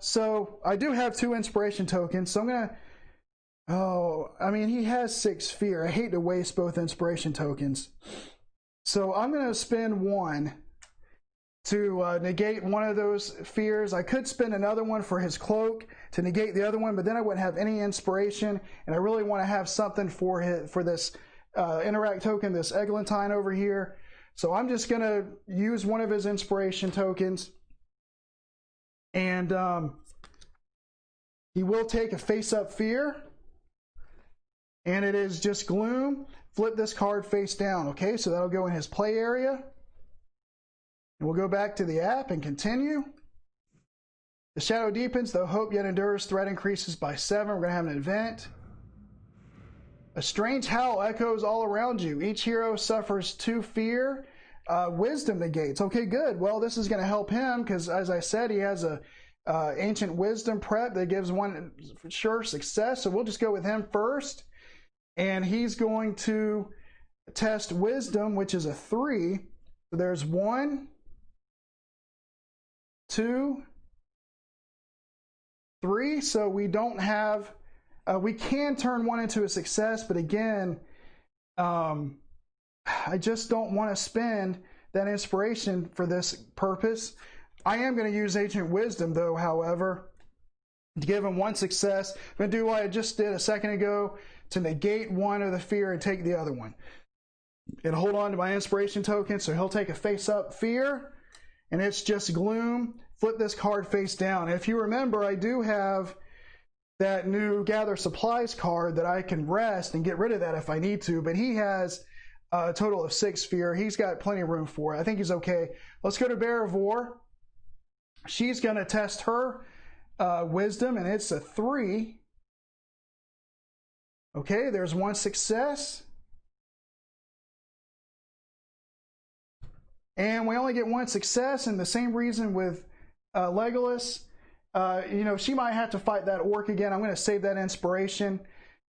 So I do have 2 inspiration tokens. So I'm going to... he has 6 fear. I hate to waste both inspiration tokens. So I'm going to spend 1 to negate one of those fears. I could spend another one for his cloak to negate the other one, but then I wouldn't have any inspiration, and I really want to have something for this interact token, this Eglantine over here. So I'm just going to use one of his inspiration tokens, and he will take a face-up fear, and it is just gloom. Flip this card face down. Okay, so that'll go in his play area. And we'll go back to the app and continue. The shadow deepens, though hope yet endures. Threat increases by 7. We're going to have an event. A strange howl echoes all around you. Each hero suffers 2 fear. Wisdom negates. Okay, good. Well, this is going to help him because, as I said, he has a ancient wisdom prep that gives 1 for sure success. So we'll just go with him first. And he's going to test wisdom, which is a 3. So there's 1, 2, 3. So we don't have, we can turn 1 into a success, but again, I just don't want to spend that inspiration for this purpose. I am going to use ancient wisdom though, however, to give him 1 success. I'm going to do what I just did a second ago, to negate 1 of the fear and take the other one. And hold on to my inspiration token, so he'll take a face-up fear, and it's just gloom. Flip this card face down. And if you remember, I do have that new Gather Supplies card that I can rest and get rid of that if I need to, but he has a total of 6 fear. He's got plenty of room for it. I think he's okay. Let's go to Beravor. She's going to test her wisdom, and it's a 3. Okay, there's 1 success. And we only get 1 success, and the same reason with Legolas. She might have to fight that orc again. I'm going to save that inspiration.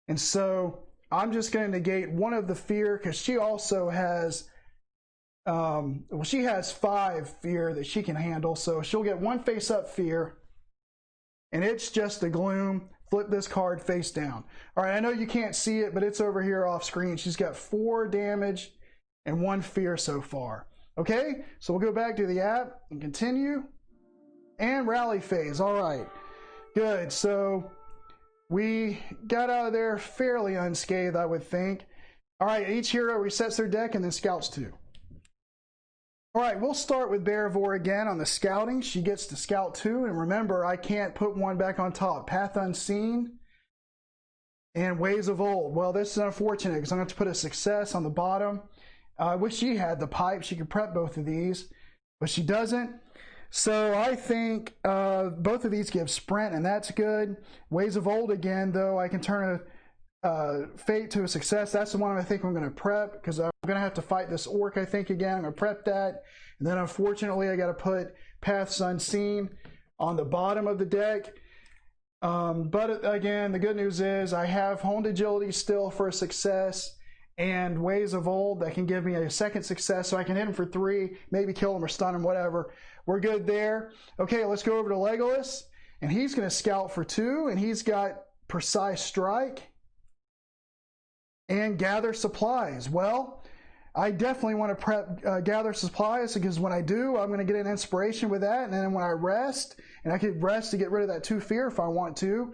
And so I'm just going to negate 1 of the fear, because she also has, she has 5 fear that she can handle. So she'll get 1 face-up fear, and it's just a gloom. Flip this card face down. All right, I know you can't see it, but it's over here off screen. She's got 4 damage and 1 fear so far. Okay, so we'll go back to the app and continue. And rally phase. All right, good. So we got out of there fairly unscathed, I would think. All right, each hero resets their deck and then scouts 2. All right, we'll start with Beravor again on the scouting. She gets to scout 2, and remember, I can't put 1 back on top. Path Unseen and Ways of Old. Well, this is unfortunate because I'm going to have to put a success on the bottom. I wish she had the pipe. She could prep both of these, but she doesn't. So I think both of these give sprint, and that's good. Ways of Old again, though, I can turn a fate to a success. That's the one I think I'm going to prep, because I'm going to have to fight this orc, I think, again. I'm going to prep that. And then, unfortunately, I got to put Paths Unseen on the bottom of the deck. But again, the good news is I have Honed Agility still for a success, and Ways of Old that can give me a 2nd success, so I can hit him for 3, maybe kill him or stun him, whatever. We're good there. Okay, let's go over to Legolas, and he's going to scout for 2, and he's got Precise Strike and Gather Supplies. Well, I definitely want to prep Gather Supplies, because when I do, I'm going to get an inspiration with that, and then when I rest, and I could rest to get rid of that 2 fear if I want to,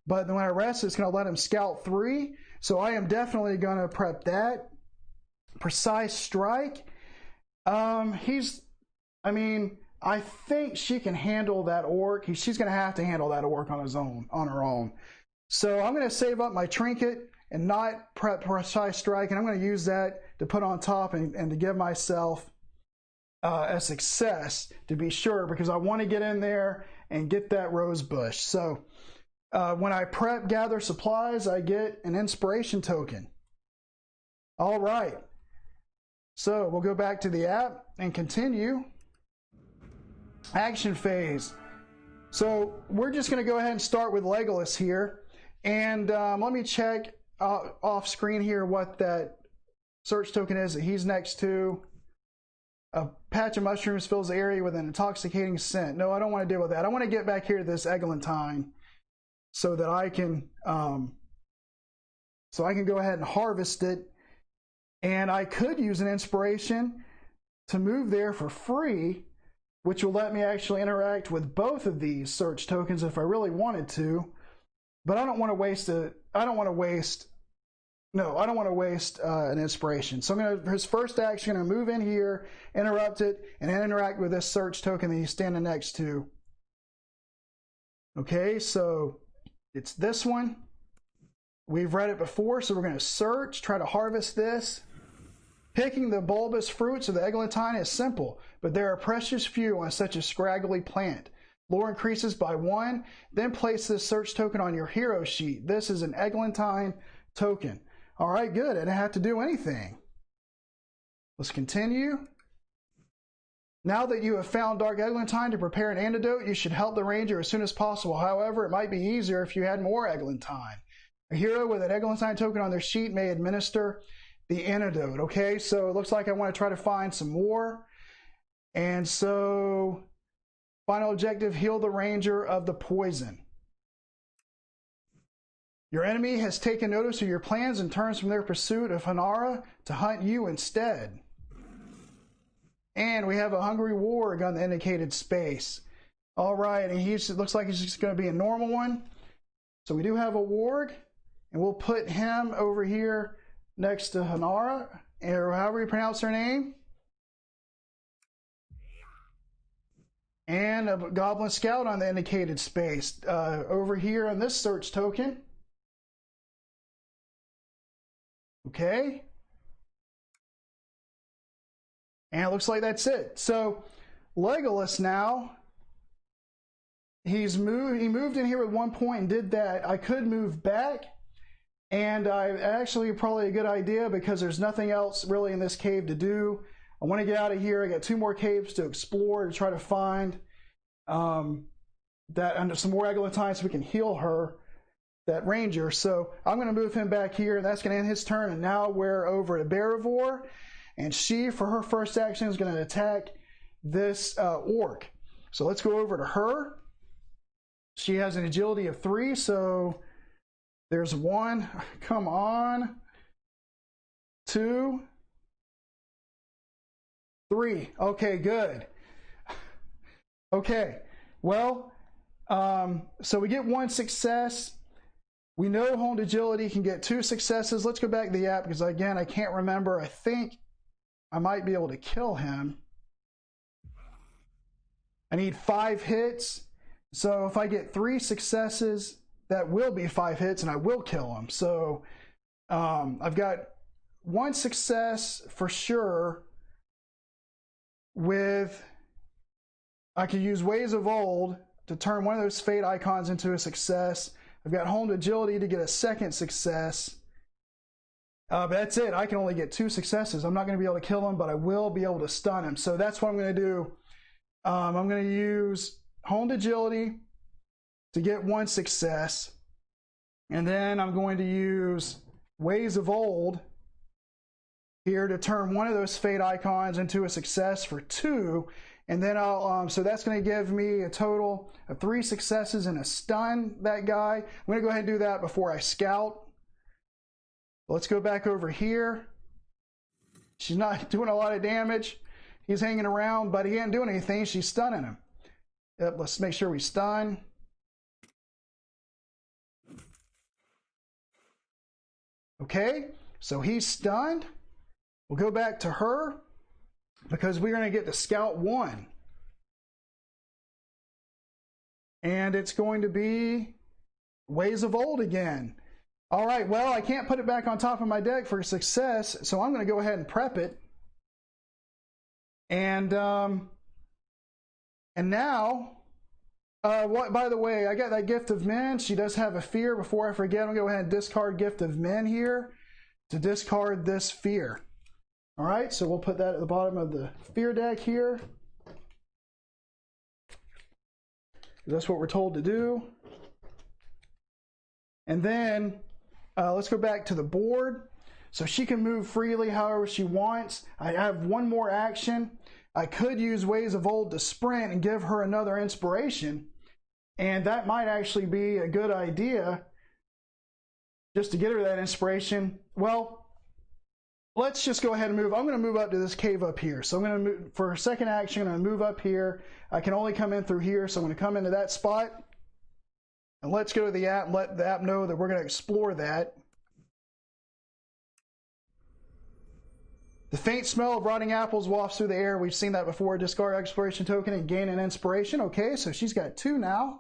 but then when I rest, it's going to let him scout 3, so I am definitely going to prep that. Precise Strike. I think she can handle that orc. She's going to have to handle that orc on her own. So I'm going to save up my trinket and not prep Precise Strike, and I'm going to use that to put on top and to give myself a success to be sure, because I want to get in there and get that rose bush. So When I prep gather supplies, I get an inspiration token. All right. So we'll go back to the app and continue. Action phase. So we're just going to go ahead and start with Legolas here. And let me check off screen here what that search token is that he's next to. A patch of mushrooms fills the area with an intoxicating scent. No, I don't want to deal with that. I want to get back here to this Eglantine so that I can go ahead and harvest it. And I could use an inspiration to move there for free, which will let me actually interact with both of these search tokens if I really wanted to. But I don't want to waste an inspiration. So I'm going to, his first action, I'm going to move in here, interrupt it, and then interact with this search token that he's standing next to. Okay, so it's this one. We've read it before, so we're going to search, try to harvest this. Picking the bulbous fruits of the Eglantine is simple, but there are precious few on such a scraggly plant. Lore increases by 1, then place this search token on your hero sheet. This is an Eglantine token. All right, good. I didn't have to do anything. Let's continue. Now that you have found Dark Eglantine to prepare an antidote, you should help the ranger as soon as possible. However, it might be easier if you had more Eglantine. A hero with an Eglantine token on their sheet may administer the antidote. Okay, so it looks like I want to try to find some more. And so, final objective, heal the ranger of the poison. Your enemy has taken notice of your plans and turns from their pursuit of Hanara to hunt you instead. And we have a hungry warg on the indicated space. All right, and it looks like he's just going to be a normal one. So we do have a warg, and we'll put him over here next to Hanara, or however you pronounce her name. And a goblin scout on the indicated space over here on this search token. Okay. And it looks like that's it. So Legolas now, he moved in here at one point and did that. I could move back. And actually probably a good idea because there's nothing else really in this cave to do. I want to get out of here. I got 2 more caves to explore to try to find that under some more Eglantine so we can heal her, that ranger. So I'm going to move him back here, and that's going to end his turn. And now we're over to Beravor, and she, for her first action, is going to attack this orc. So let's go over to her. She has an agility of 3, so there's 1. Come on. 2. 3. Okay, good. Okay, well, so we get 1 success. We know honed agility can get 2 successes. Let's go back to the app because, again, I can't remember. I think I might be able to kill him. I need 5 hits. So if I get 3 successes, that will be 5 hits and I will kill him. So I've got 1 success for sure with, I can use Ways of Old to turn one of those fate icons into a success. I've got honed agility to get a 2nd success. But that's it. I can only get 2 successes. I'm not going to be able to kill him, but I will be able to stun him. So that's what I'm going to do. I'm going to use honed agility to get 1 success, and then I'm going to use Ways of Old here to turn one of those fate icons into a success for 2, and then I'll so that's going to give me a total of 3 successes and a stun that guy. I'm going to go ahead and do that before I scout. Let's go back over here. She's not doing a lot of damage. He's hanging around, but he ain't doing anything. She's stunning him. Yep, let's make sure we stun. Okay, so he's stunned. We'll go back to her because we're going to get to Scout 1. And it's going to be Ways of Old again. All right, well, I can't put it back on top of my deck for success, so I'm going to go ahead and prep it. And now What? By the way, I got that Gift of Men. She does have a fear. Before I forget, I'm going to go ahead and discard Gift of Men here to discard this fear. All right, so we'll put that at the bottom of the fear deck here. That's what we're told to do. And then let's go back to the board. So she can move freely however she wants. I have one more action. I could use Ways of Old to sprint and give her another inspiration. And that might actually be a good idea, just to get her that inspiration. Well, let's just go ahead and move. I'm going to move up to this cave up here. So I'm going to move, for a second action, I'm going to move up here. I can only come in through here, so I'm going to come into that spot. And let's go to the app and let the app know that we're going to explore that. The faint smell of rotting apples wafts through the air. We've seen that before. Discard exploration token and gain an inspiration. Okay, so she's got 2 now.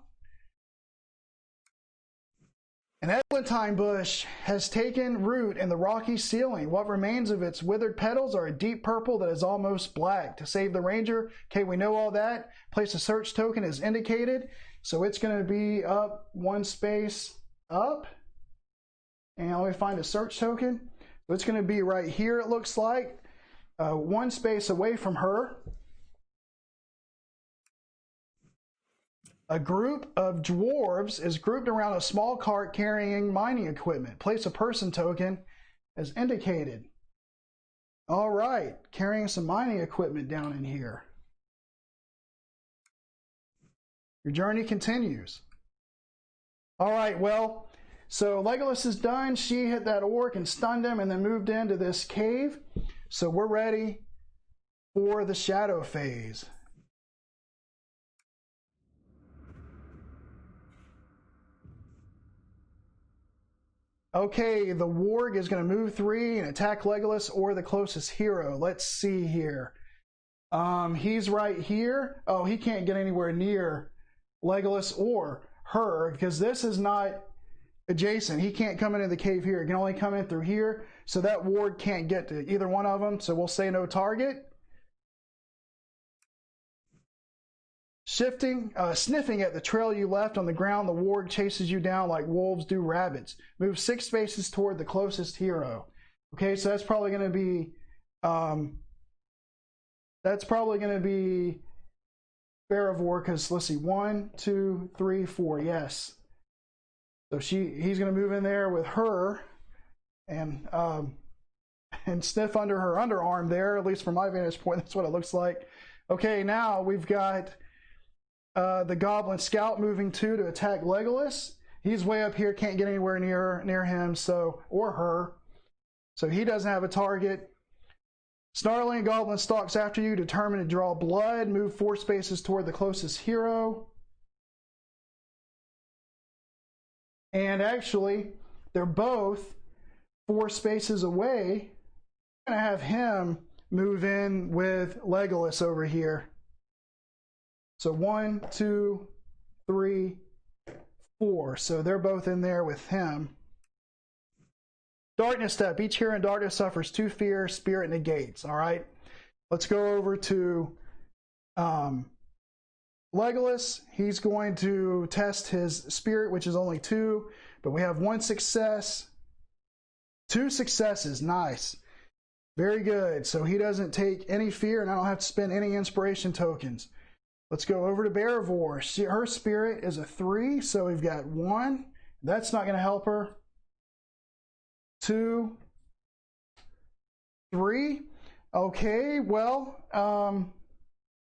An Eglantine bush has taken root in the rocky ceiling. What remains of its withered petals are a deep purple that is almost black. To save the ranger, okay, we know all that. Place a search token is indicated. So it's going to be up 1 space up. And let me find a search token. So it's going to be right here, it looks like. 1 space away from her. A group of dwarves is grouped around a small cart carrying mining equipment. Place a person token as indicated. All right, carrying some mining equipment down in here. Your journey continues. All right, well, so Legolas is done. She hit that orc and stunned him and then moved into this cave. So we're ready for the shadow phase. Okay, the warg is going to move 3 and attack Legolas or the closest hero. Let's see here. He's right here. Oh, he can't get anywhere near Legolas or her because this is not adjacent. He can't come into the cave here. He can only come in through here. So that warg can't get to either one of them. So we'll say no target. Sniffing at the trail you left on the ground, the warg chases you down like wolves do rabbits. Move 6 spaces toward the closest hero. Okay, so that's probably going to be Beravor, because let's see, 1, 2, 3, 4. Yes. So he's going to move in there with her and sniff under her underarm there. At least from my vantage point, that's what it looks like. Okay, now we've got the Goblin Scout moving 2 to attack Legolas. He's way up here, can't get anywhere near him, so or her. So he doesn't have a target. Snarling Goblin stalks after you, determined to draw blood. Move 4 spaces toward the closest hero. And actually, they're both 4 spaces away. I'm going to have him move in with Legolas over here. So 1, 2, 3, 4. So they're both in there with him. Darkness step. Each hero in darkness suffers 2 fear, spirit negates. All right. Let's go over to Legolas. He's going to test his spirit, which is only 2, but we have 1 success, 2 successes. Nice. Very good. So he doesn't take any fear, and I don't have to spend any inspiration tokens. Let's go over to Beravor. Her spirit is a 3, so we've got 1. That's not going to help her. 2, 3. Okay, well,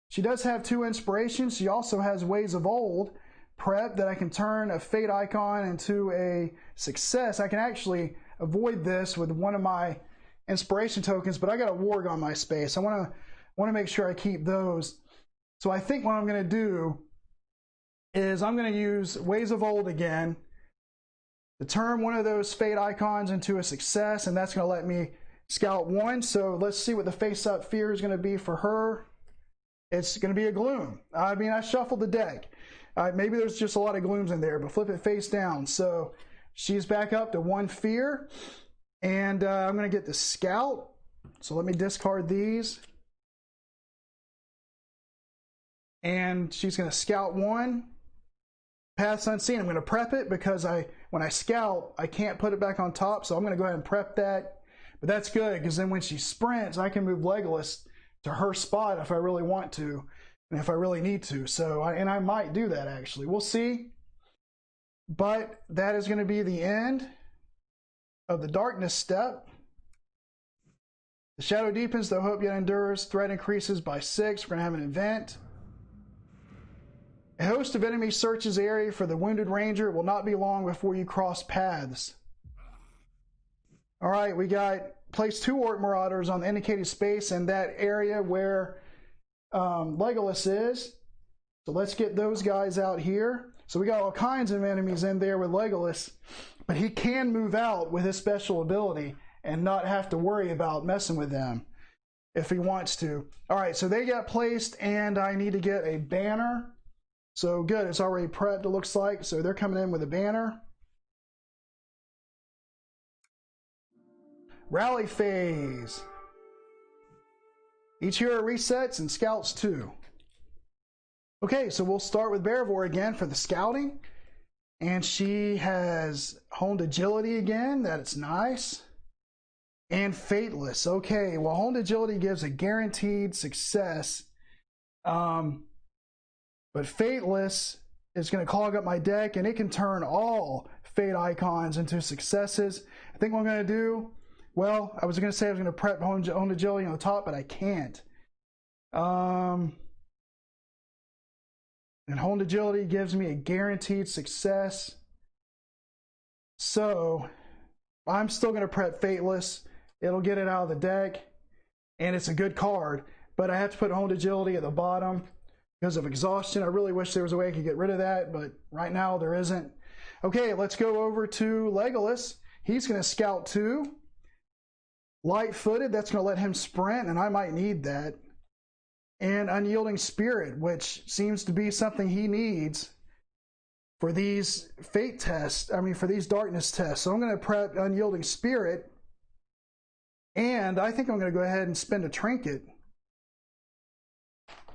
she does have 2 inspirations. She also has Ways of Old prep that I can turn a fate icon into a success. I can actually avoid this with one of my inspiration tokens, but I got a warg on my space. I want to make sure I keep those. So I think what I'm going to do is I'm going to use Ways of Old again to turn one of those fate icons into a success, and that's going to let me scout 1. So let's see what the face-up fear is going to be for her. It's going to be a gloom. I mean, I shuffled the deck. Maybe there's just a lot of glooms in there, but flip it face down. So she's back up to 1 fear, and I'm going to get the scout. So let me discard these. And she's going to scout 1. Paths Unseen. I'm going to prep it because when I scout, I can't put it back on top, so I'm going to go ahead and prep that. But that's good, because then when she sprints, I can move Legolas to her spot if I really want to, and if I really need to. So, I might do that, actually. We'll see. But that is going to be the end of the darkness step. The shadow deepens, though hope yet endures. Threat increases by 6. We're going to have an event. A host of enemies searches the area for the wounded ranger. It will not be long before you cross paths. All right, we got place 2 orc marauders on the indicated space in that area where Legolas is. So let's get those guys out here. So we got all kinds of enemies in there with Legolas, but he can move out with his special ability and not have to worry about messing with them if he wants to. All right, so they got placed, and I need to get a banner. So good, it's already prepped, it looks like. So they're coming in with a banner. Rally phase. Each hero resets and scouts 2. Okay, so we'll start with Beravor again for the scouting. And she has honed agility again, that's nice. And Fateless. Okay, well, honed agility gives a guaranteed success. But Fateless is going to clog up my deck, and it can turn all fate icons into successes. I think what I'm going to do, well, I was going to say I was going to prep honed agility on the top, but I can't. And honed agility gives me a guaranteed success. So I'm still going to prep Fateless. It'll get it out of the deck, and it's a good card. But I have to put honed agility at the bottom because of exhaustion. I really wish there was a way I could get rid of that, but right now there isn't. Okay, let's go over to Legolas. He's going to scout 2. Light-footed, that's going to let him sprint, and I might need that. And Unyielding Spirit, which seems to be something he needs for these fate tests, for these darkness tests. So I'm going to prep Unyielding Spirit, and I think I'm going to go ahead and spend a trinket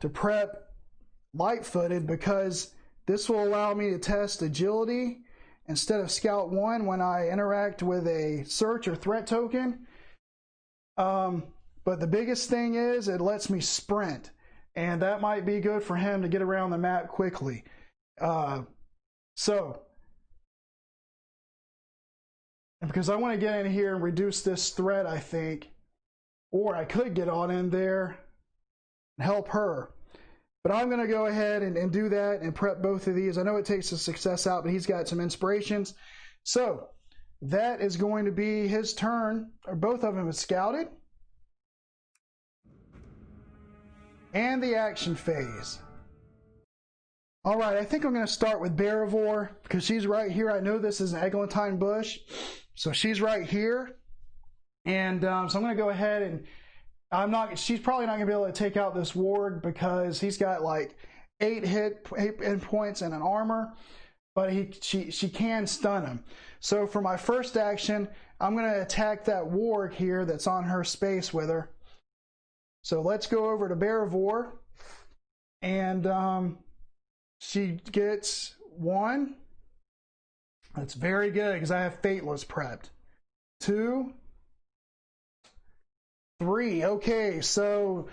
to prep Light-footed, because this will allow me to test agility instead of scout 1 when I interact with a search or threat token. But the biggest thing is it lets me sprint, and that might be good for him to get around the map quickly. So because I want to get in here and reduce this threat, I think, or I could get on in there and help her. But I'm going to go ahead and do that and prep both of these. I know it takes the success out, but he's got some inspirations. So that is going to be his turn, or both of them is scouted. And the action phase. All right, I think I'm going to start with Beravor because she's right here. I know this is an Eglantine bush, so she's right here. And so I'm going to go ahead and she's probably not going to be able to take out this warg because he's got like 8 hit points and an armor, but she can stun him. So for my first action, I'm going to attack that warg here that's on her space with her. So let's go over to Beravor, and she gets 1. That's very good because I have Fateless prepped. 2, 3. Okay, so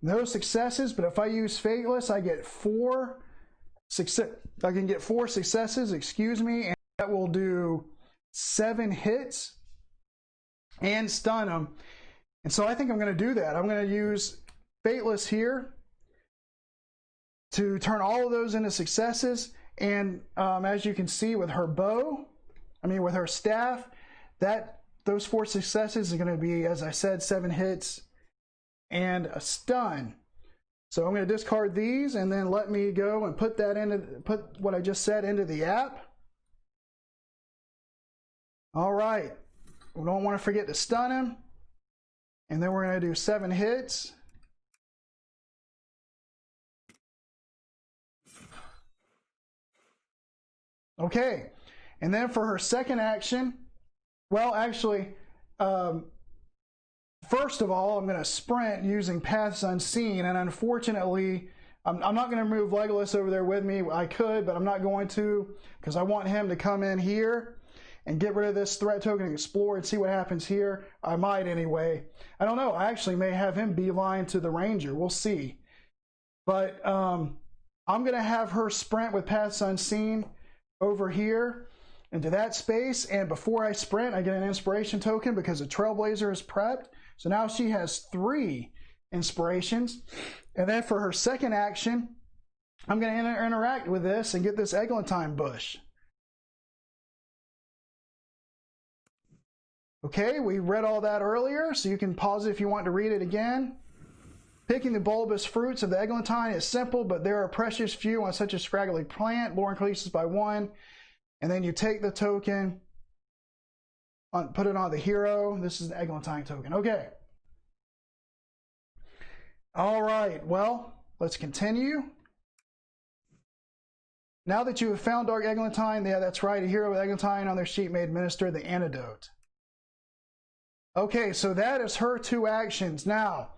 no successes, but if I use Fateless, I get 4 success. I can get 4 successes, excuse me, and that will do 7 hits and stun them. And so I think I'm going to do that. I'm going to use Fateless here to turn all of those into successes. And as you can see with her with her staff, those 4 successes are going to be, as I said, 7 hits and a stun. So I'm going to discard these and then let me go and put what I just said into the app. All right. We don't want to forget to stun him. And then we're going to do 7 hits. Okay. And then for her second action, well, actually, first of all, I'm going to sprint using Paths Unseen, and unfortunately, I'm not going to move Legolas over there with me. I could, but I'm not going to, because I want him to come in here and get rid of this threat token and explore and see what happens here. I might anyway. I don't know. I actually may have him beeline to the ranger. We'll see. But I'm going to have her sprint with Paths Unseen over here into that space. And before I sprint, I get an inspiration token because the Trailblazer is prepped. So now she has 3 inspirations. And then for her second action, I'm going to interact with this and get this Eglantine bush. Okay, we read all that earlier, so you can pause it if you want to read it again. Picking the bulbous fruits of the Eglantine is simple, but there are precious few on such a scraggly plant. Lore increases by 1. And then you take the token, put it on the hero. This is the Eglantine token. Okay. All right, well, let's continue. Now that you have found Dark Eglantine, yeah, that's right, a hero with Eglantine on their sheet may administer the antidote. Okay, so that is her 2 actions. Now,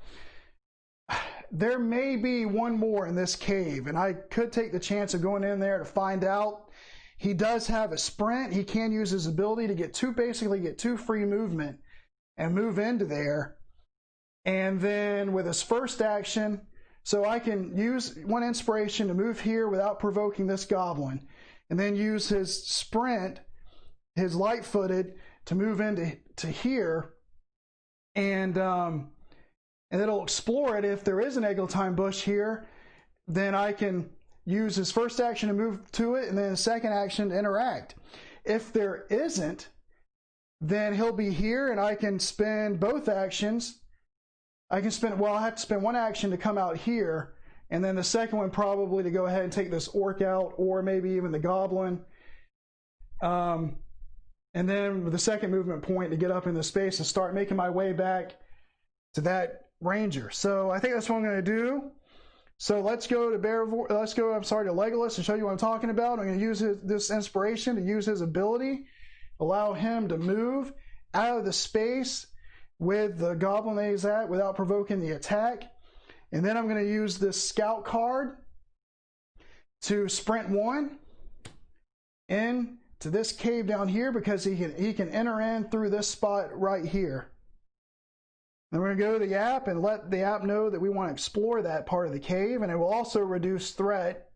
there may be one more in this cave, and I could take the chance of going in there to find out. He does have a sprint. He can use his ability to get basically get 2 free movement and move into there. And then with his first action, so I can use 1 inspiration to move here without provoking this goblin, and then use his sprint, his light-footed, to move into here. And it'll explore it. If there is an Eglantine bush here, then I can use his first action to move to it, and then his second action to interact. If there isn't, then he'll be here, and I can spend both actions. I have to spend 1 action to come out here, and then the second one probably to go ahead and take this orc out, or maybe even the goblin. And then with the second movement point to get up in the space and start making my way back to that ranger. So I think that's what I'm going to do. So let's go to Beravor. To Legolas and show you what I'm talking about. I'm going to use this inspiration to use his ability, allow him to move out of the space with the goblin that he's at without provoking the attack. And then I'm going to use this scout card to sprint 1 in to this cave down here, because he can enter in through this spot right here. Then we're going to go to the app and let the app know that we want to explore that part of the cave, and it will also reduce threat.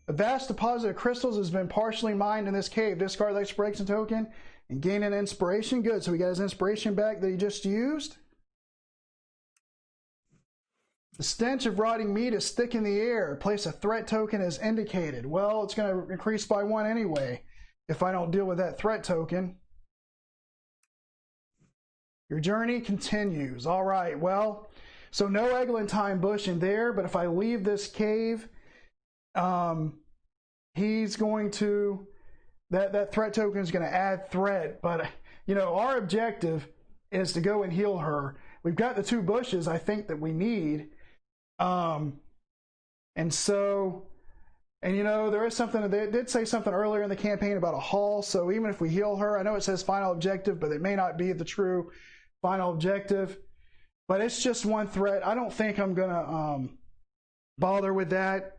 A vast deposit of crystals has been partially mined in this cave. Discard the expiration token and gain an inspiration. Good, so we got his inspiration back that he just used. The stench of rotting meat is thick in the air. Place a threat token as indicated. Well, it's going to increase by 1 anyway if I don't deal with that threat token. Your journey continues. All right, well, so no Eglantine bush in there, but if I leave this cave, he's going to, that threat token is going to add threat. But, you know, our objective is to go and heal her. We've got the 2 bushes I think that we need. And you know, there is something, they did say something earlier in the campaign about a haul, so even if we heal her, I know it says final objective, but it may not be the true final objective, but it's just 1 threat. I don't think I'm gonna bother with that.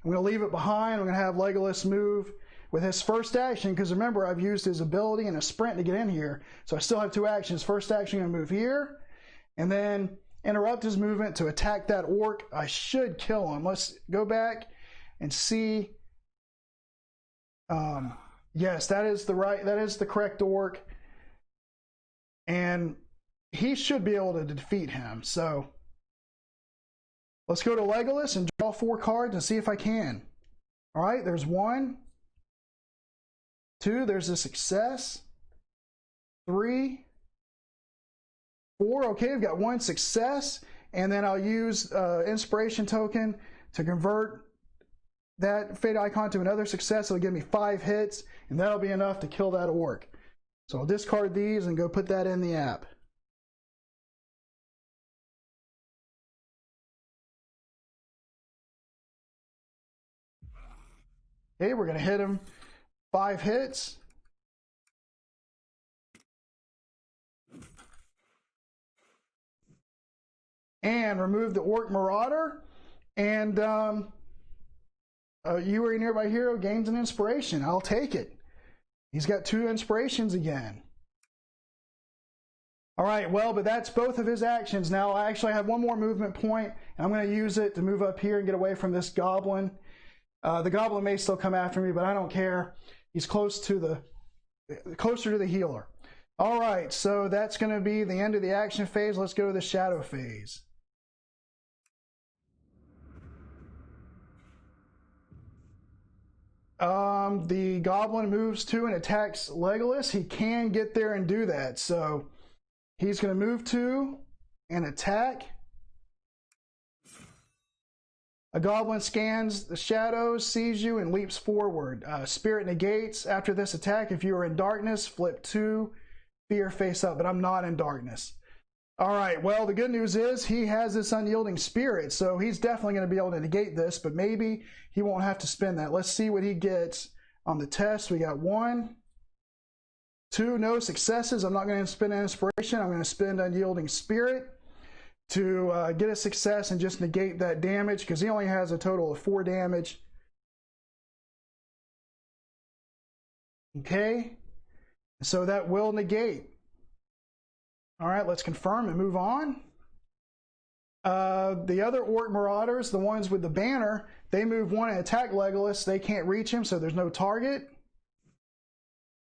I'm gonna leave it behind. I'm gonna have Legolas move with his first action, because remember, I've used his ability and a sprint to get in here, so I still have 2 actions. First action, I'm gonna move here, and then interrupt his movement to attack that orc. I should kill him. Let's go back and see. Yes, that is the correct orc, and he should be able to defeat him. So let's go to Legolas and draw 4 cards and see if I can. All right, there's 1, 2, there's a success, 3, 4. Okay, I've got 1 success, and then I'll use inspiration token to convert that fate icon to another success. It'll give me 5 hits, and that'll be enough to kill that orc. So I'll discard these and go put that in the app. Okay, we're going to hit him 5 hits. and remove the Orc Marauder. And you or a nearby hero gains an inspiration. I'll take it. He's got 2 inspirations again. All right, well, but that's both of his actions. Now, I actually have one more movement point, and I'm going to use it to move up here and get away from this goblin. The goblin may still come after me, but I don't care. He's closer to the healer. All right, so that's going to be the end of the action phase. Let's go to the shadow phase. The goblin moves to and attacks Legolas. He can get there and do that. So he's going to move to and attack. A goblin scans the shadows, sees you, and leaps forward. Spirit negates. After this attack, if you are in darkness, flip 2, fear face up, but I'm not in darkness. All right, well, the good news is he has this unyielding spirit, so he's definitely going to be able to negate this, but maybe he won't have to spend that. Let's see what he gets on the test. We got 1, 2, no successes. I'm not going to spend an inspiration. I'm going to spend unyielding spirit to get a success and just negate that damage, because he only has a total of 4 damage. Okay, so that will negate. All right, let's confirm and move on. The other Orc Marauders, the ones with the banner, they move 1 and attack Legolas. They can't reach him, so there's no target.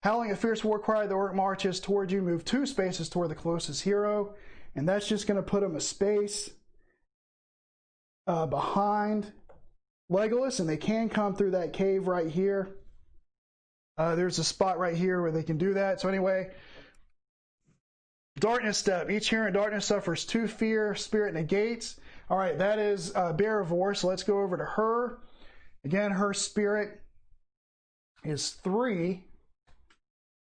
Howling a fierce war cry, the Orc marches toward you. Move 2 spaces toward the closest hero, and that's just going to put him a space behind Legolas, and they can come through that cave right here. There's a spot right here where they can do that. So anyway, Darkness Step. Each hero in darkness suffers 2 fear. Spirit negates. All right, that is Beravor. So let's go over to her. Again, her spirit is 3.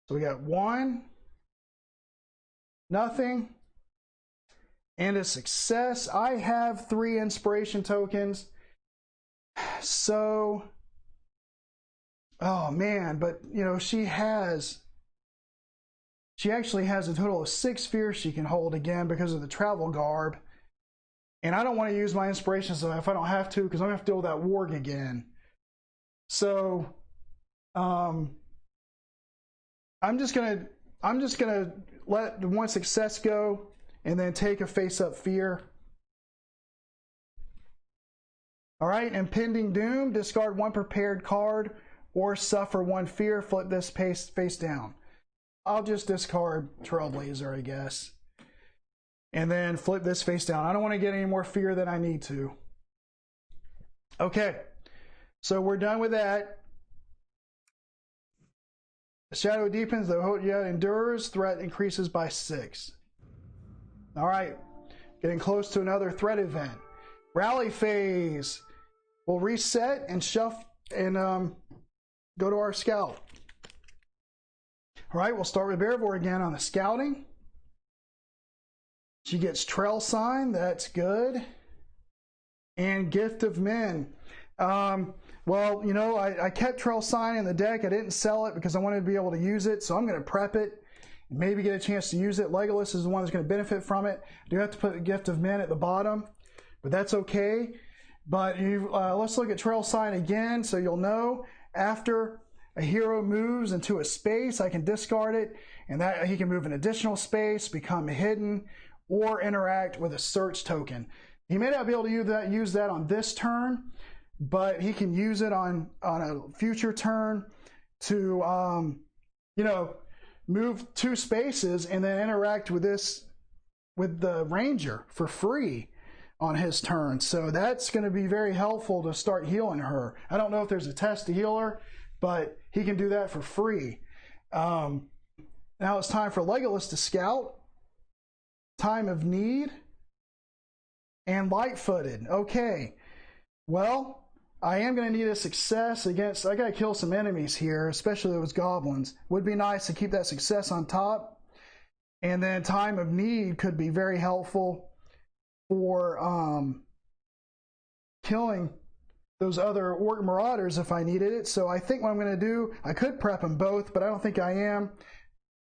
So we got 1, nothing, and a success. I have 3 inspiration tokens. So, oh man, but you know, she actually has a total of 6 fears she can hold again because of the travel garb. And I don't want to use my inspirations if I don't have to, because I'm going to have to deal with that warg again. So, I'm just gonna let the 1 success go and then take a face-up fear. All right, Impending Doom. Discard 1 prepared card or suffer 1 fear. Flip this face down. I'll just discard Trailblazer, I guess. And then flip this face down. I don't want to get any more fear than I need to. Okay, so we're done with that. The shadow deepens, the Hotya endures, threat increases by 6. All right, getting close to another threat event. Rally phase. We'll reset and shuffle and go to our scout. All right, we'll start with Beravor again on the scouting. She gets Trail Sign, that's good. And Gift of Men. Well, you know, I kept Trail Sign in the deck. I didn't sell it because I wanted to be able to use it, so I'm going to prep it and maybe get a chance to use it. Legolas is the one that's going to benefit from it. I do have to put a Gift of Men at the bottom, but that's okay. But let's look at Trail Sign again, so you'll know after a hero moves into a space, I can discard it, and that he can move an additional space, become hidden, or interact with a search token. He may not be able to use that on this turn, but he can use it on a future turn to, you know, move 2 spaces and then interact with the ranger for free on his turn. So that's going to be very helpful to start healing her. I don't know if there's a test to heal her, but he can do that for free. Now it's time for Legolas to scout. Time of Need and Light-Footed. Okay, well, I am going to need a success against, I got to kill some enemies here, especially those goblins. Would be nice to keep that success on top. And then Time of Need could be very helpful for killing those other Orc Marauders if I needed it. So I think what I'm going to do, I could prep them both, but I don't think I am.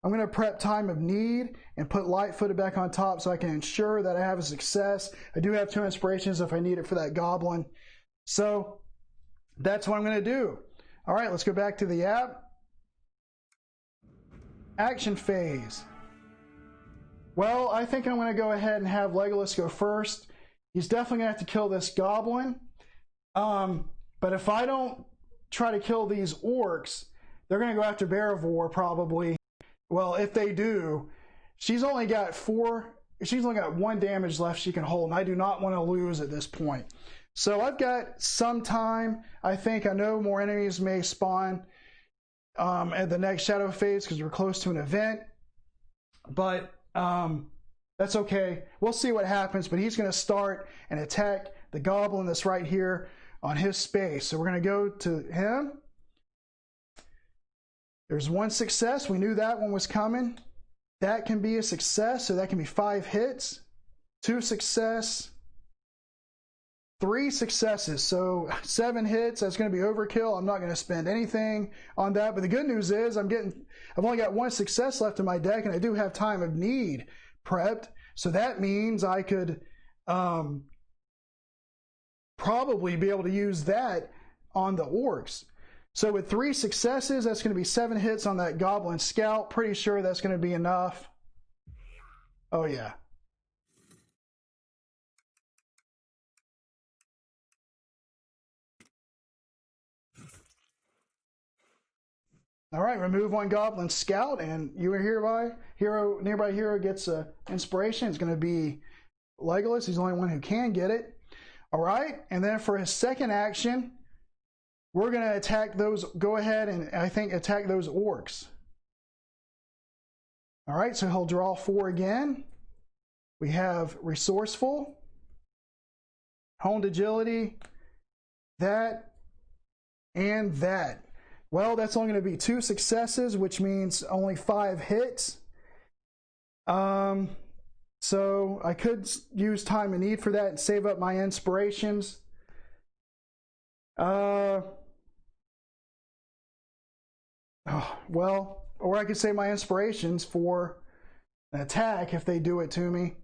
I'm going to prep Time of Need and put Light-Footed back on top so I can ensure that I have a success. I do have 2 inspirations if I need it for that goblin. So that's what I'm going to do. All right, let's go back to the app. Action phase. Well, I think I'm going to go ahead and have Legolas go first. He's definitely going to have to kill this goblin. But if I don't try to kill these orcs, they're going to go after Beravor probably. Well, if they do, she's only got 1 damage left she can hold, and I do not want to lose at this point. So I've got some time. I know more enemies may spawn at the next shadow phase because we're close to an event. But that's okay. We'll see what happens, but he's going to start and attack the goblin that's right here on his space. So we're going to go to him. There's 1 success. We knew that one was coming. That can be a success, so that can be 5 hits. 2 success. 3 successes, so 7 hits. That's going to be overkill. I'm not going to spend anything on that. But the good news is I've only got 1 success left in my deck, and I do have Time of Need prepped. So that means I could probably be able to use that on the orcs. So with 3 successes, that's going to be 7 hits on that goblin scout. Pretty sure that's going to be enough. Oh yeah. All right, remove 1 goblin scout, and nearby hero gets an inspiration. It's going to be Legolas. He's the only one who can get it. All right, and then for his second action, we're going to attack those. Go ahead and attack those orcs. All right, so he'll draw 4 again. We have Resourceful, Honed Agility, that, and that. Well, that's only going to be 2 successes, which means only 5 hits. So I could use Time of Need for that and save up my inspirations. Well, or I could save my inspirations for an attack if they do it to me.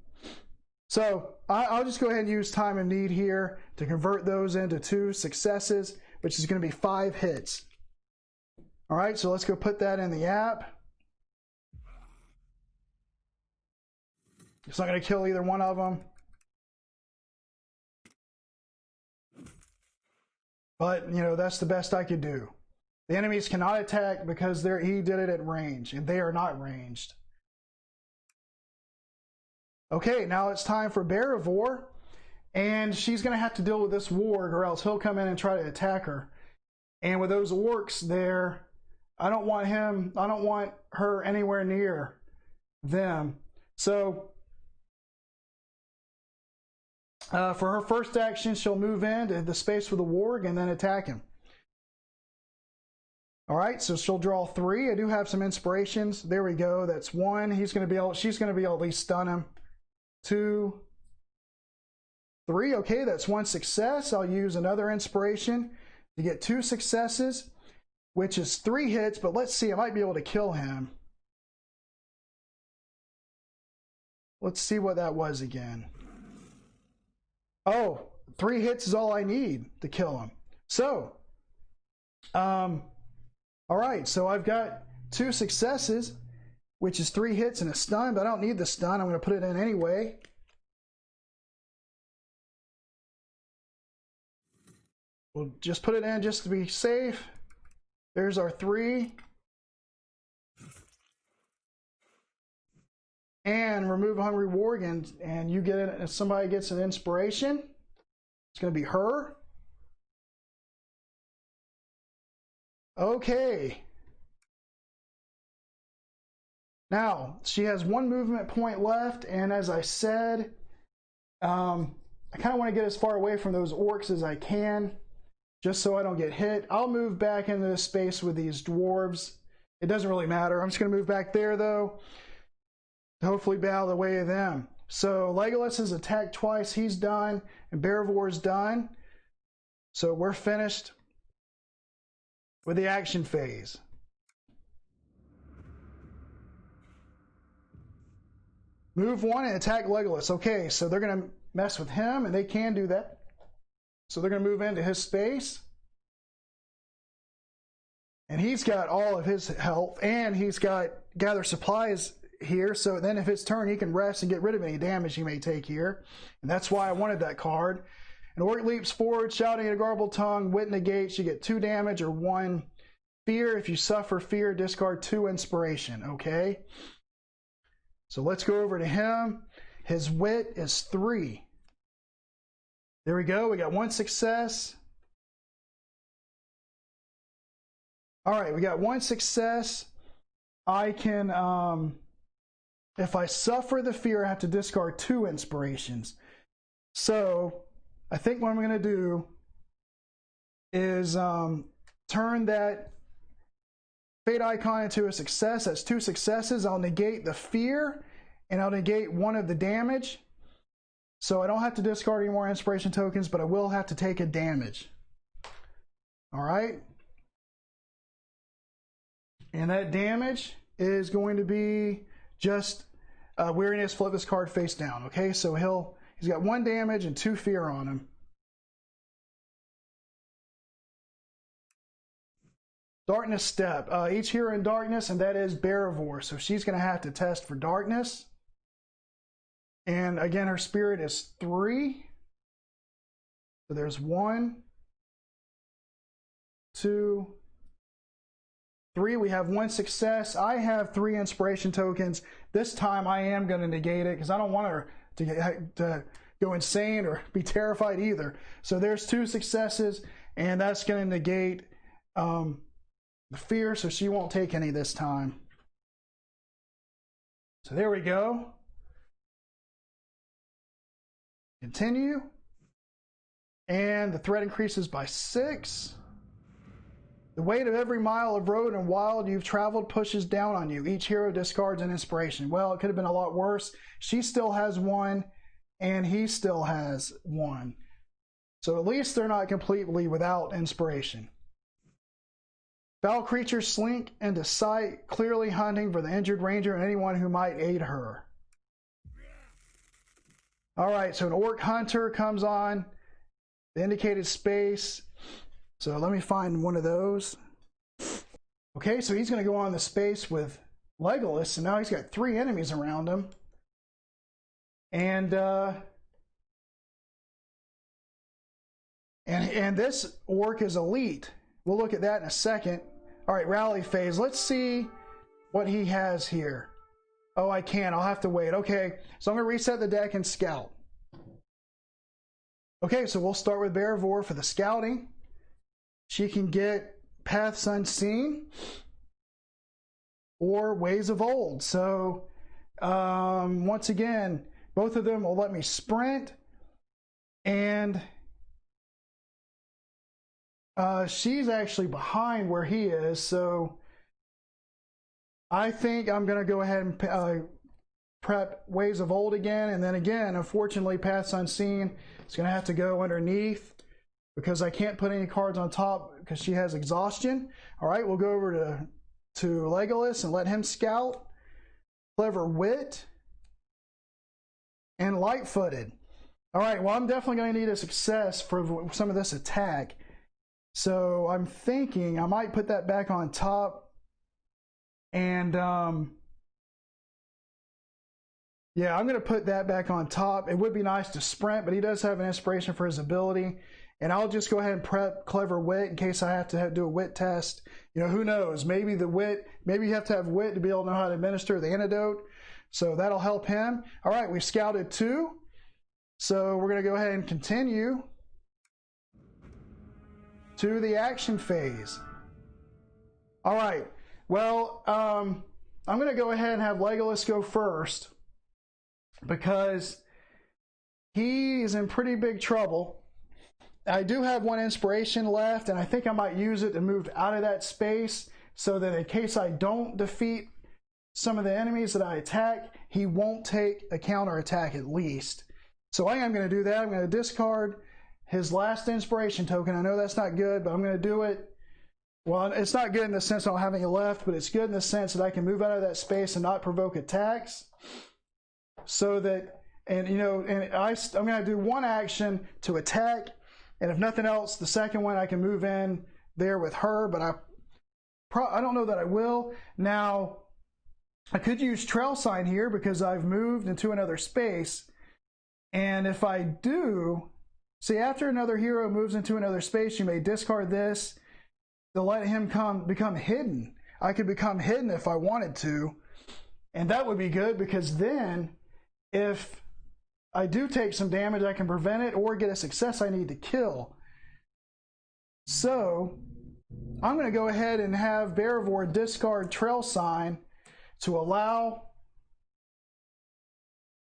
So I'll just go ahead and use Time of Need here to convert those into 2 successes, which is going to be 5 hits. All right, so let's go put that in the app. It's not going to kill either one of them. But, that's the best I could do. The enemies cannot attack because he did it at range, and they are not ranged. Okay, now it's time for Beravor, and she's going to have to deal with this warg, or else he'll come in and try to attack her. And with those orcs there, I don't want her anywhere near them. So for her first action, she'll move into the space with the warg and then attack him. All right, so she'll draw 3. I do have some inspirations. There we go. That's 1. She's going to be able to at least stun him. 2, 3. Okay, that's 1 success. I'll use another inspiration to get 2 successes, which is 3 hits, but let's see, I might be able to kill him. Let's see what that was again. Oh, 3 hits is all I need to kill him. So, all right, so I've got 2 successes, which is 3 hits and a stun, but I don't need the stun. I'm going to put it in anyway. We'll just put it in just to be safe. There's our 3. And remove a hungry warg, and you get it. If somebody gets an inspiration, it's going to be her. Okay. Now, she has 1 movement point left, and as I said, I kind of want to get as far away from those orcs as I can, just so I don't get hit. I'll move back into the space with these dwarves. It doesn't really matter. I'm just going to move back there, though, to hopefully be out of the way of them. So Legolas has attacked twice. He's done, and Beravor's done. So we're finished with the action phase. Move one and attack Legolas. Okay, so they're going to mess with him, and they can do that. So they're going to move into his space. And he's got all of his health, and he's got gather supplies here. So then if it's turn, he can rest and get rid of any damage he may take here. And that's why I wanted that card. An orc leaps forward, shouting in a garbled tongue. Wit negates. You get 2 damage or 1 fear. If you suffer fear, discard 2 inspiration. Okay? So let's go over to him. His wit is 3. There we go. We got 1 success. All right, we got 1 success. I can, if I suffer the fear, I have to discard 2 inspirations. So I think what I'm going to do is turn that fate icon into a success. That's 2 successes. I'll negate the fear, and I'll negate 1 of the damage. So I don't have to discard any more inspiration tokens, but I will have to take a damage. All right. And that damage is going to be just weariness. Flip this card face down. Okay, so he's got 1 damage and 2 fear on him. Darkness step. Each hero in darkness, and that is Beravor. So she's going to have to test for darkness. And again, her spirit is 3. So there's 1, 2, 3. We have 1 success. I have 3 inspiration tokens. This time I am going to negate it because I don't want her to go insane or be terrified either. So there's 2 successes, and that's going to negate the fear, so she won't take any this time. So there we go. Continue. And the threat increases by 6. The weight of every mile of road and wild you've traveled pushes down on you. Each hero discards an inspiration. Well, it could have been a lot worse. She still has 1, and he still has 1. So at least they're not completely without inspiration. Foul creatures slink into sight, clearly hunting for the injured ranger and anyone who might aid her. All right, so an orc hunter comes on the indicated space. So let me find one of those. Okay, so he's going to go on the space with Legolas, and now he's got 3 enemies around him. And this orc is elite. We'll look at that in a second. All right, rally phase. Let's see what he has here. Oh, I can't. I'll have to wait. Okay, so I'm going to reset the deck and scout. Okay, so we'll start with Beravor for the scouting. She can get Paths Unseen or Ways of Old. So once again, both of them will let me sprint, and she's actually behind where he is. So I think I'm going to go ahead and prep Ways of Old again, and then again, unfortunately, Paths Unseen is going to have to go underneath, because I can't put any cards on top because she has exhaustion. All right, we'll go over to Legolas and let him scout. Clever Wit and Light-footed. All right, well, I'm definitely going to need a success for some of this attack. So I'm thinking I might put that back on top. And yeah, I'm going to put that back on top. It would be nice to sprint, but he does have an inspiration for his ability. And I'll just go ahead and prep Clever Wit in case I have to do a wit test. You know, who knows? Maybe the wit, maybe you have to have wit to be able to know how to administer the antidote. So that'll help him. All right, we've scouted 2. So we're going to go ahead and continue to the action phase. All right. Well, I'm going to go ahead and have Legolas go first because he is in pretty big trouble. I do have 1 inspiration left, and I think I might use it to move out of that space so that in case I don't defeat some of the enemies that I attack, he won't take a counterattack at least. So I am going to do that. I'm going to discard his last inspiration token. I know that's not good, but I'm going to do it. Well, it's not good in the sense I don't have any left, but it's good in the sense that I can move out of that space and not provoke attacks. so that, and you know, and I'm going to do one action to attack, and if nothing else, the second one I can move in there with her, but I don't know that I will. Now, I could use Trail Sign here because I've moved into another space, and if I do, see, after another hero moves into another space, you may discard this to let him become hidden. I could become hidden if I wanted to, and that would be good because then if I do take some damage, I can prevent it or get a success I need to kill. So I'm going to go ahead and have Beravor discard Trail Sign to allow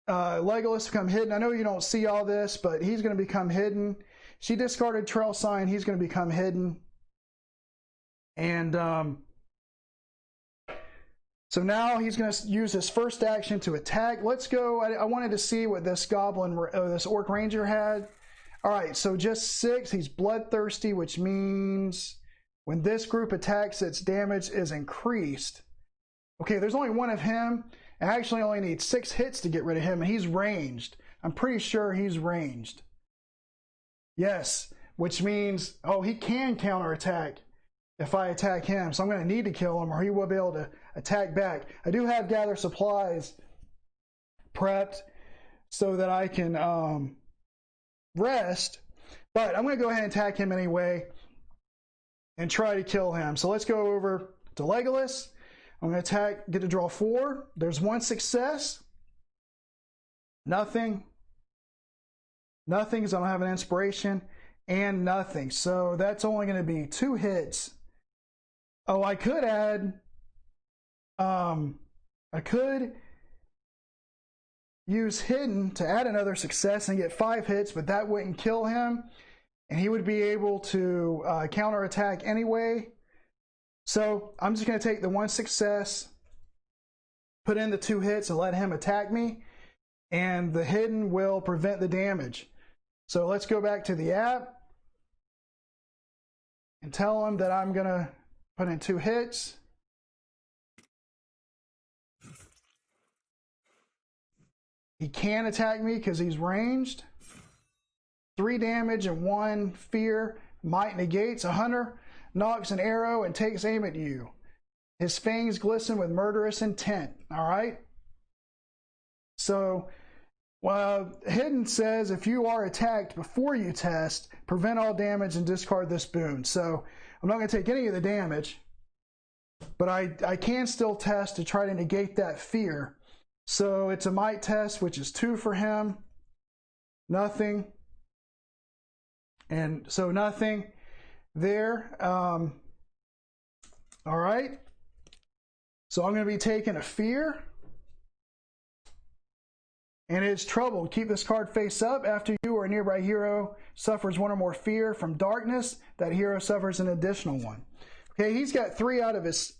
Legolas to become hidden. I know you don't see all this, but he's going to become hidden. She discarded Trail Sign. He's going to become hidden. And so now he's going to use his first action to attack. Let's go. I wanted to see what this this Orc Ranger had. All right, so just 6. He's bloodthirsty, which means when this group attacks, its damage is increased. Okay, there's only one of him. I actually only need 6 hits to get rid of him, and he's ranged. I'm pretty sure he's ranged. Yes, which means, oh, he can counterattack if I attack him. So I'm going to need to kill him, or he will be able to attack back. I do have Gather Supplies prepped so that I can rest, but I'm going to go ahead and attack him anyway and try to kill him. So let's go over to Legolas. I'm going to attack, get to draw 4. There's 1 success. Nothing. Nothing, because I don't have an inspiration. And nothing. So that's only going to be 2 hits. Oh, I could add... I could use Hidden to add another success and get 5 hits, but that wouldn't kill him. And he would be able to counterattack anyway. So I'm just going to take the 1 success, put in the 2 hits, and let him attack me. And the Hidden will prevent the damage. So let's go back to the app and tell him that I'm going to put in 2 hits. He can attack me because he's ranged. 3 damage and 1 fear. Might negates. A hunter knocks an arrow and takes aim at you. His fangs glisten with murderous intent. All right? So, Hidden says if you are attacked before you test, prevent all damage and discard this boon. So, I'm not going to take any of the damage, but I can still test to try to negate that fear. So it's a might test, which is 2 for him. Nothing. And so nothing there. All right. So I'm going to be taking a fear. And it's troubled. Keep this card face up. After you or a nearby hero suffers 1 or more fear from darkness, that hero suffers an additional 1. Okay, he's got 3 out of his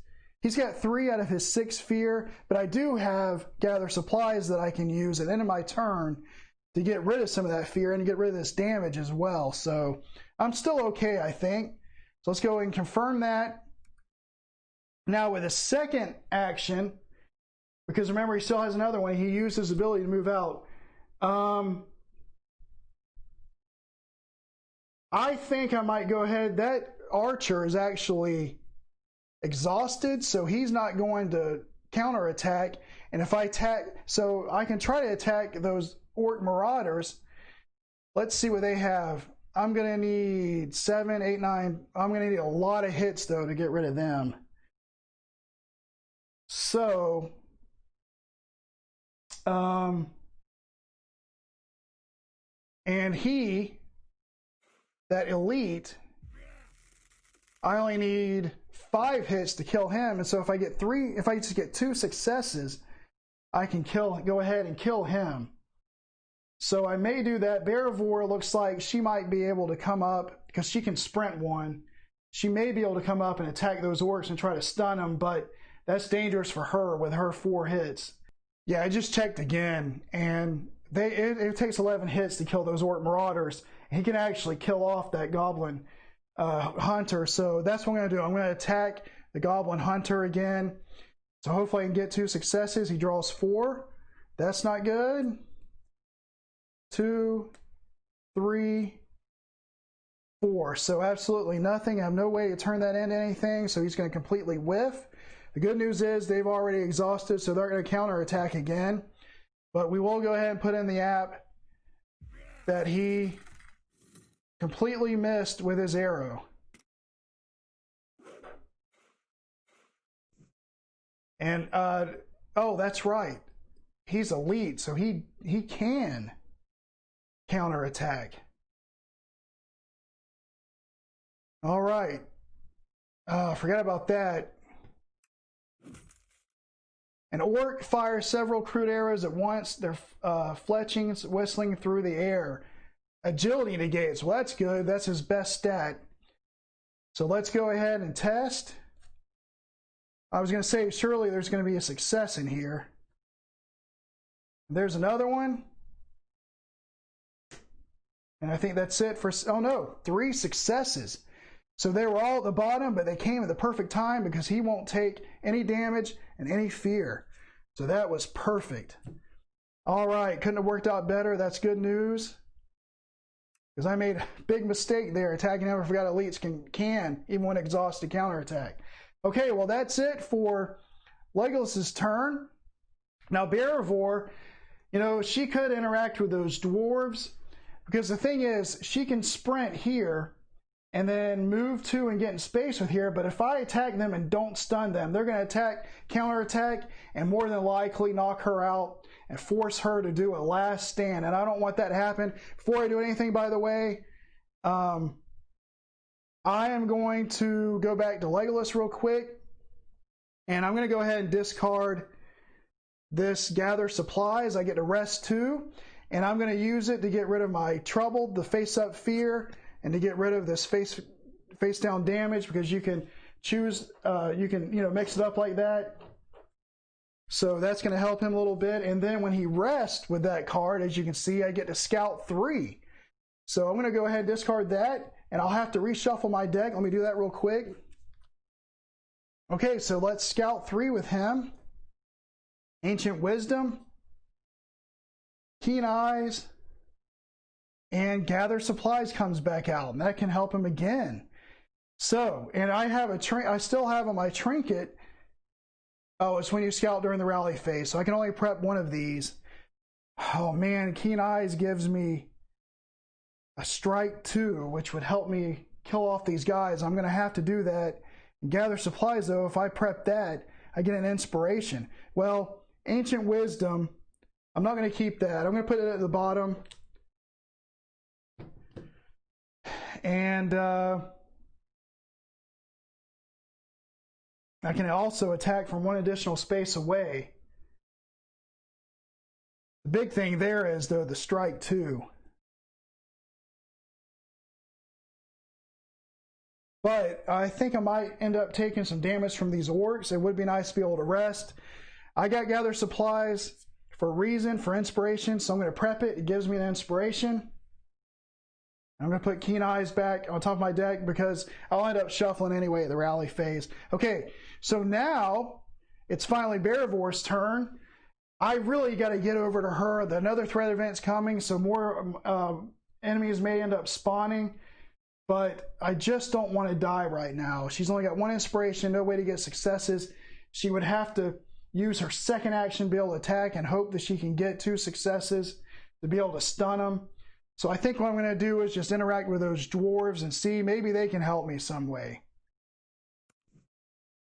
6 fear, but I do have Gather Supplies that I can use at the end of my turn to get rid of some of that fear and to get rid of this damage as well. So I'm still okay, I think. So let's go and confirm that. Now with a second action, because remember he still has another one, he used his ability to move out. I think I might go ahead. That archer is actually exhausted, so he's not going to counterattack. And if I attack, so I can try to attack those Orc Marauders. Let's see what they have. I'm going to need 7, 8, 9. I'm going to need a lot of hits, though, to get rid of them. So, and that elite, I only need 5 hits to kill him, and so if I just get 2 successes, I can go ahead and kill him. So I may do that. Beravor looks like she might be able to come up, because she can sprint 1. She may be able to come up and attack those orcs and try to stun them, but that's dangerous for her with her 4 hits. Yeah, I just checked again, and it takes 11 hits to kill those Orc Marauders. He can actually kill off that Goblin Hunter, so that's what I'm going to do. I'm going to attack the Goblin Hunter again. So hopefully I can get 2 successes. He draws 4. That's not good. 2, 3, 4. So absolutely nothing. I have no way to turn that into anything, so he's going to completely whiff. The good news is they've already exhausted, so they're going to counterattack again. But we will go ahead and put in the app that he completely missed with his arrow. And, oh, that's right. He's elite, so he can counterattack. All right. Forgot about that. An orc fires several crude arrows at once. Their fletchings whistling through the air. Agility negates. Well, that's good. That's his best stat. So let's go ahead and test. I was going to say, surely there's going to be a success in here. There's another one. And I think that's it for, oh no, 3 successes. So they were all at the bottom, but they came at the perfect time because he won't take any damage and any fear. So that was perfect. All right, couldn't have worked out better. That's good news. Because I made a big mistake there. Attacking him, I forgot elites can even when exhausted, counterattack. Okay, well that's it for Legolas's turn. Now Beravor, you know, she could interact with those dwarves, because the thing is, she can sprint here and then move to and get in space with here, but if I attack them and don't stun them, they're going to attack, counterattack, and more than likely knock her out and force her to do a last stand, and I don't want that to happen. Before I do anything, by the way, I am going to go back to Legolas real quick, and I'm going to go ahead and discard this Gather Supplies. I get to rest 2, and I'm going to use it to get rid of my Troubled, the Face Up Fear, and to get rid of this face down damage, because you can choose, you can mix it up like that. So that's going to help him a little bit. And then when he rests with that card, as you can see, I get to Scout 3. So I'm going to go ahead and discard that, and I'll have to reshuffle my deck. Let me do that real quick. Okay, so let's Scout 3 with him. Ancient Wisdom, Keen Eyes, and Gather Supplies comes back out, and that can help him again. So, and I have I still have on my trinket. Oh, it's when you scout during the rally phase, so I can only prep one of these. Oh man, Keen Eyes gives me a strike 2, which would help me kill off these guys. I'm going to have to do that. Gather Supplies, though, if I prep that, I get an inspiration. Well, Ancient Wisdom, I'm not going to keep that. I'm going to put it at the bottom. And I can also attack from one additional space away. The big thing there is, though, the strike 2. But I think I might end up taking some damage from these orcs. It would be nice to be able to rest. I got Gather Supplies for a reason, for inspiration, so I'm going to prep it. It gives me the inspiration. I'm going to put Keen Eyes back on top of my deck because I'll end up shuffling anyway at the rally phase. Okay, so now it's finally Beravor's turn. I really got to get over to her. Another threat event's coming, so more enemies may end up spawning, but I just don't want to die right now. She's only got 1 inspiration, no way to get successes. She would have to use her second action to be able to attack and hope that she can get 2 successes to be able to stun them. So I think what I'm going to do is just interact with those dwarves and see maybe they can help me some way.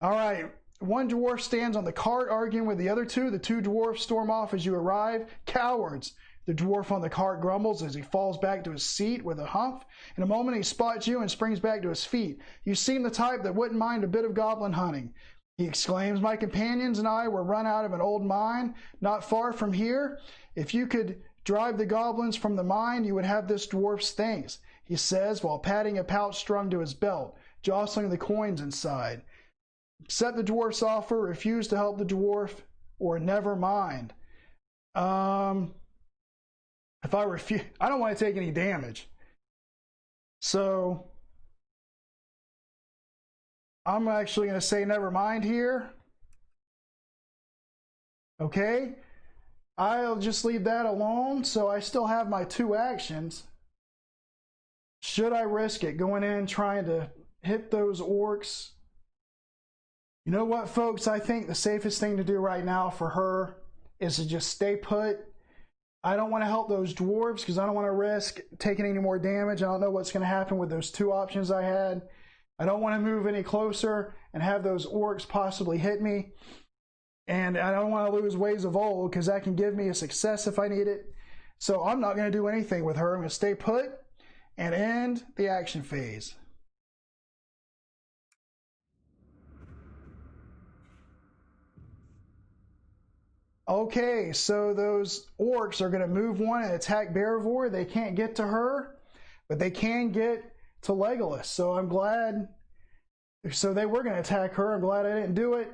All right, 1 dwarf stands on the cart arguing with the other 2. The 2 dwarfs storm off as you arrive. Cowards! The dwarf on the cart grumbles as he falls back to his seat with a humph. In a moment he spots you and springs back to his feet. You seem the type that wouldn't mind a bit of goblin hunting. He exclaims, "My companions and I were run out of an old mine not far from here. If you could drive the goblins from the mine, you would have this dwarf's thanks," he says while patting a pouch strung to his belt, jostling the coins inside. Accept the dwarf's offer, refuse to help the dwarf, or never mind. If I refuse, I don't want to take any damage. So I'm actually going to say never mind here. Okay. I'll just leave that alone. So I still have my 2 actions. Should I risk it going in trying to hit those orcs? You know what, folks? I think the safest thing to do right now for her is to just stay put. I don't want to help those dwarves because I don't want to risk taking any more damage. I don't know what's going to happen with those 2 options I had. I don't want to move any closer and have those orcs possibly hit me. And I don't want to lose Ways of Old because that can give me a success if I need it. So I'm not going to do anything with her. I'm going to stay put and end the action phase. Okay, so those orcs are going to move 1 and attack Beravor. They can't get to her, but they can get to Legolas. So I'm glad. So they were going to attack her. I'm glad I didn't do it,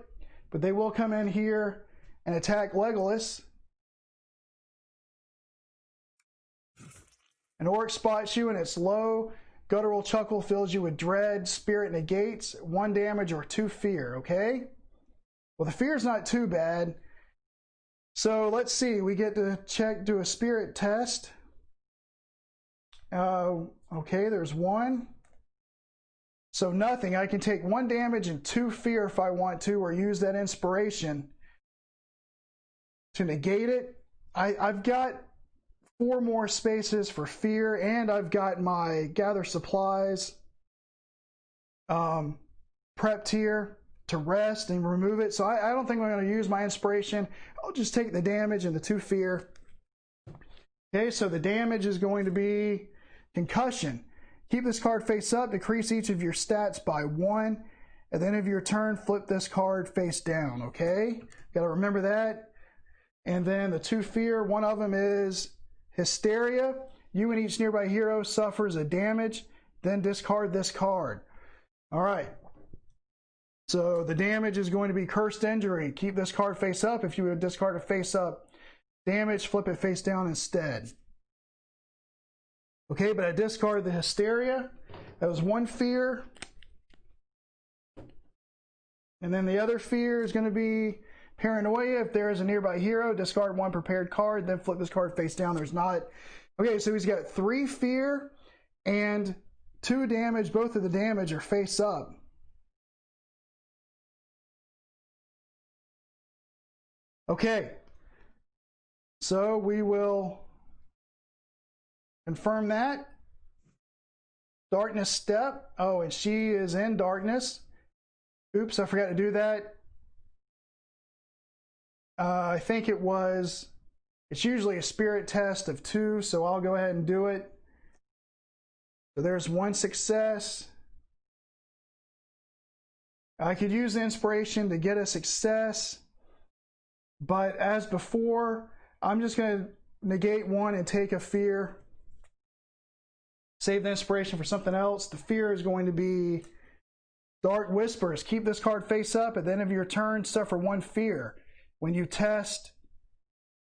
but they will come in here and attack Legolas. An orc spots you and it's low. Guttural chuckle fills you with dread. Spirit negates 1 damage or 2 fear. Okay. Well, the fear is not too bad. So let's see, we get to do a spirit test. Okay, there's 1. So nothing. I can take 1 damage and 2 fear if I want to, or use that inspiration to negate it. I've got 4 more spaces for fear, and I've got my gather supplies prepped here to rest and remove it. So I don't think I'm going to use my inspiration. I'll just take the damage and the 2 fear. Okay, so the damage is going to be concussion. Keep this card face up, decrease each of your stats by 1. At the end of your turn, flip this card face down, okay? Got to remember that. And then the 2 fear, one of them is hysteria. You and each nearby hero suffers a damage, then discard this card. All right. So the damage is going to be cursed injury. Keep this card face up. If you would discard it face up damage, flip it face down instead. Okay, but I discard the hysteria. That was 1 fear. And then the other fear is going to be paranoia. If there is a nearby hero, discard 1 prepared card, then flip this card face down. There's not. Okay, so he's got 3 fear and 2 damage. Both of the damage are face up. Okay, so we will confirm that. Darkness step. Oh, and she is in darkness. Oops, I forgot to do that. I think it's usually a spirit test of 2, so I'll go ahead and do it. So there's 1 success. I could use the inspiration to get a success. But as before, I'm just going to negate 1 and take a fear. Save the inspiration for something else. The fear is going to be Dark Whispers. Keep this card face up. At the end of your turn, suffer 1 fear. When you test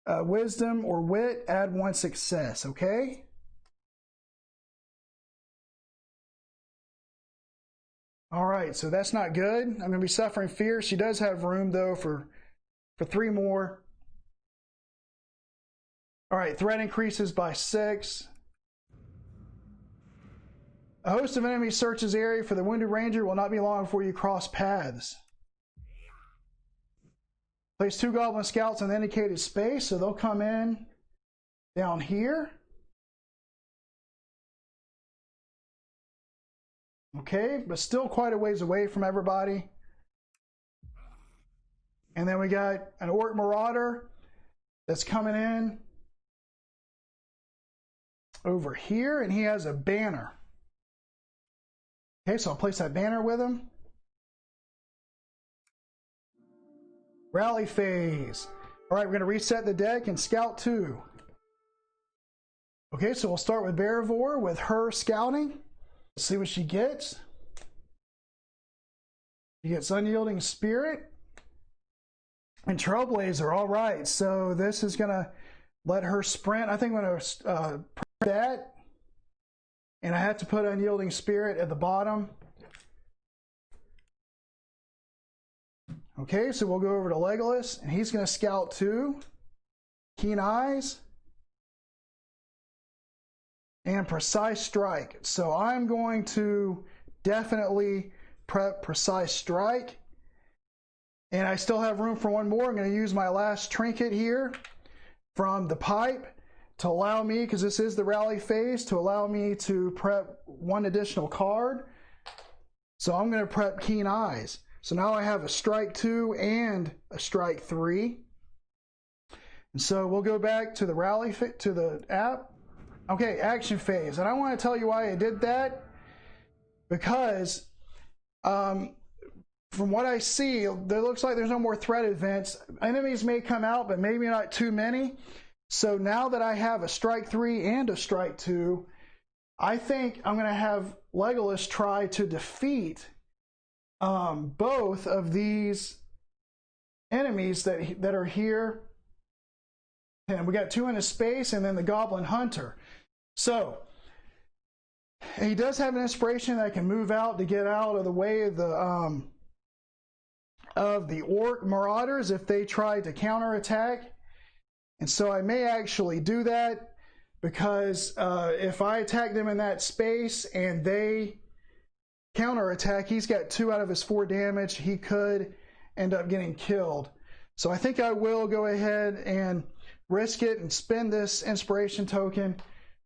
wisdom or wit, add 1 success. Okay? All right, so that's not good. I'm going to be suffering fear. She does have room, though, for 3 more. All right, threat increases by 6. A host of enemies searches area for the wounded ranger. Will not be long before you cross paths. Place 2 goblin scouts in the indicated space, so they'll come in down here. Okay, but still quite a ways away from everybody. And then we got an orc marauder that's coming in over here, and he has a banner. Okay, so I'll place that banner with him. Rally phase. All right, we're going to reset the deck and scout 2. Okay, so we'll start with Beravor with her scouting. Let's see what she gets. She gets Unyielding Spirit and Trailblazer. All right, so this is going to let her sprint. I think I'm going to print that. And I have to put Unyielding Spirit at the bottom. Okay, so we'll go over to Legolas, and he's going to scout 2. Keen Eyes, and Precise Strike. So I'm going to definitely prep Precise Strike. And I still have room for one more. I'm going to use my last trinket here from the pipe to allow me, because this is the rally phase, to allow me to prep one additional card. So I'm going to prep Keen Eyes. So now I have a strike 2 and a strike 3. And so we'll go back to the rally to the app. Okay, action phase. And I want to tell you why I did that, because from what I see, it looks like there's no more threat events. Enemies may come out, but maybe not too many. So now that I have a strike 3 and a strike 2, I think I'm going to have Legolas try to defeat both of these enemies that are here. And we got 2 in a space, and then the Goblin Hunter. So he does have an inspiration that can move out to get out of the way of the Orc Marauders if they try to counterattack. And so I may actually do that, because if I attack them in that space and they counterattack, he's got 2 out of his 4 damage. He could end up getting killed. So I think I will go ahead and risk it and spend this inspiration token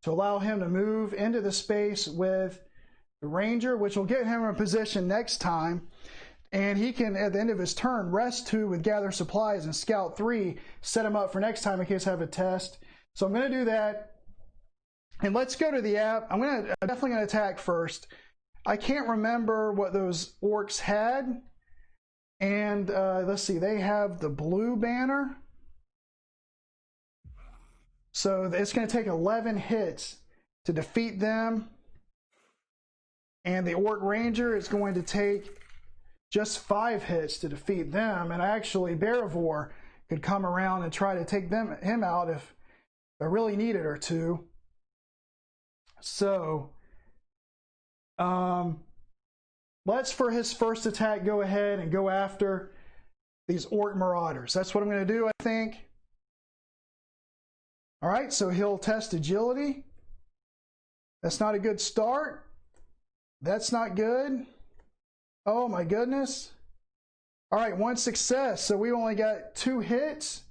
to allow him to move into the space with the Ranger, which will get him in position next time. And he can, at the end of his turn, rest 2 with Gather Supplies and Scout 3, set him up for next time in case I have a test. So I'm going to do that. And let's go to the app. I'm definitely going to attack first. I can't remember what those orcs had. And let's see, they have the blue banner. So it's going to take 11 hits to defeat them. And the Orc Ranger is going to take just 5 hits to defeat them. And actually, Beravor could come around and try to take him out if I really needed her to. So, let's, for his first attack, go ahead and go after these Orc Marauders. That's what I'm going to do, I think. All right, so he'll test agility. That's not a good start. That's not good. Oh my goodness. All right, 1 success. So we only got 2 hits.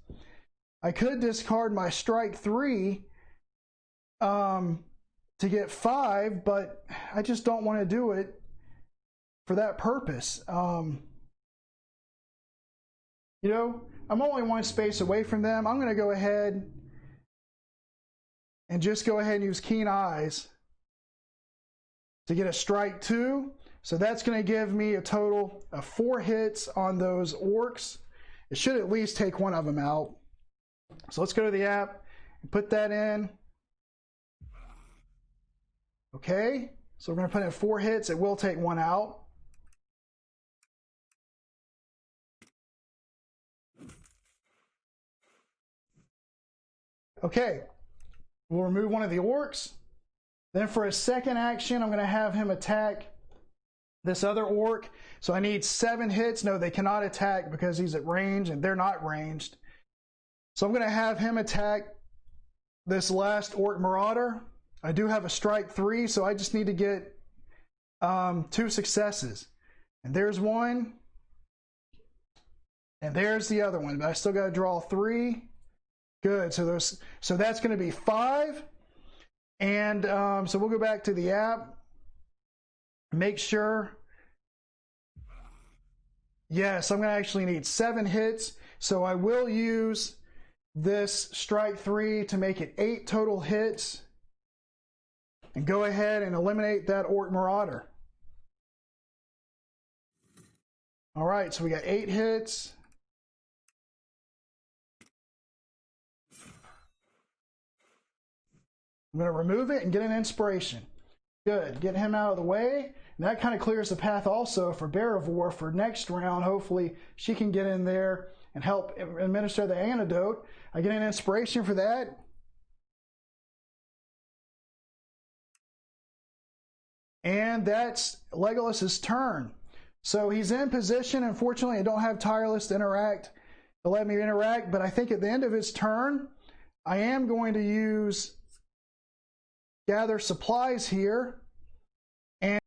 I could discard my strike 3 to get 5, but I just don't want to do it for that purpose. You know, I'm only 1 space away from them. I'm going to go ahead and just go ahead and use Keen Eyes to get a strike 2. So that's going to give me a total of 4 hits on those orcs. It should at least take one of them out. So let's go to the app and put that in. Okay, so we're going to put in 4 hits. It will take one out. Okay, we'll remove one of the orcs. Then for his second action, I'm going to have him attack this other orc. So I need 7 hits. No, they cannot attack because he's at range and they're not ranged. So I'm going to have him attack this last Orc Marauder. I do have a strike 3, so I just need to get 2 successes. And there's one. And there's the other one. But I still got to draw 3. Good. So that's going to be 5. And so we'll go back to the app. Make sure. Yes, I'm going to actually need 7 hits. So I will use this strike 3 to make it 8 total hits. And go ahead and eliminate that Orc Marauder. All right, so we got 8 hits. I'm going to remove it and get an inspiration. Good, get him out of the way. And that kind of clears the path also for Beravor for next round. Hopefully she can get in there and help administer the antidote. I get an inspiration for that. And that's Legolas's turn. So he's in position. Unfortunately, I don't have Tireless to interact to let me interact, but I think at the end of his turn, I am going to use gather supplies here. And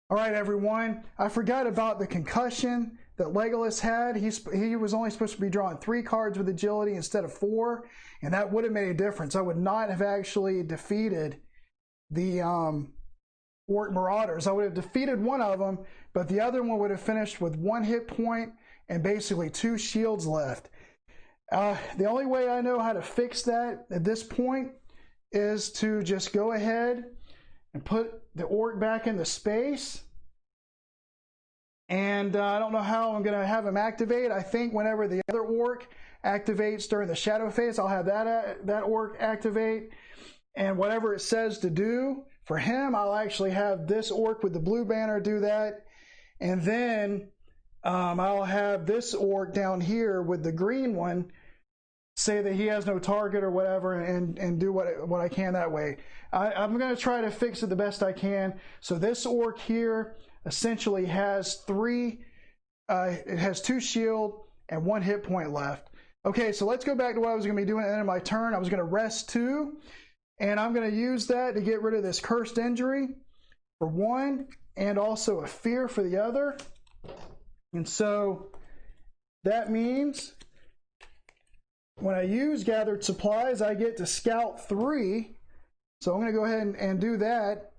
all right, everyone, I forgot about the concussion that Legolas had. He was only supposed to be drawing 3 cards with agility instead of 4, and that would have made a difference. I would not have actually defeated the Orc Marauders. I would have defeated one of them, but the other one would have finished with 1 hit point and basically 2 shields left. The only way I know how to fix that at this point is to just go ahead and put the orc back into space. And I don't know how I'm going to have him activate. I think whenever the other orc activates during the shadow phase, I'll have that orc activate. And whatever it says to do for him, I'll actually have this orc with the blue banner do that. And then I'll have this orc down here with the green one say that he has no target or whatever, and do what I can that way. I'm going to try to fix it the best I can. So this orc here essentially has it has 2 shield and 1 hit point left. Okay, so let's go back to what I was going to be doing at the end of my turn. I was going to rest 2, and I'm going to use that to get rid of this cursed injury for 1, and also a fear for the other. And so that means when I use gathered supplies, I get to scout 3. So I'm going to go ahead and do that.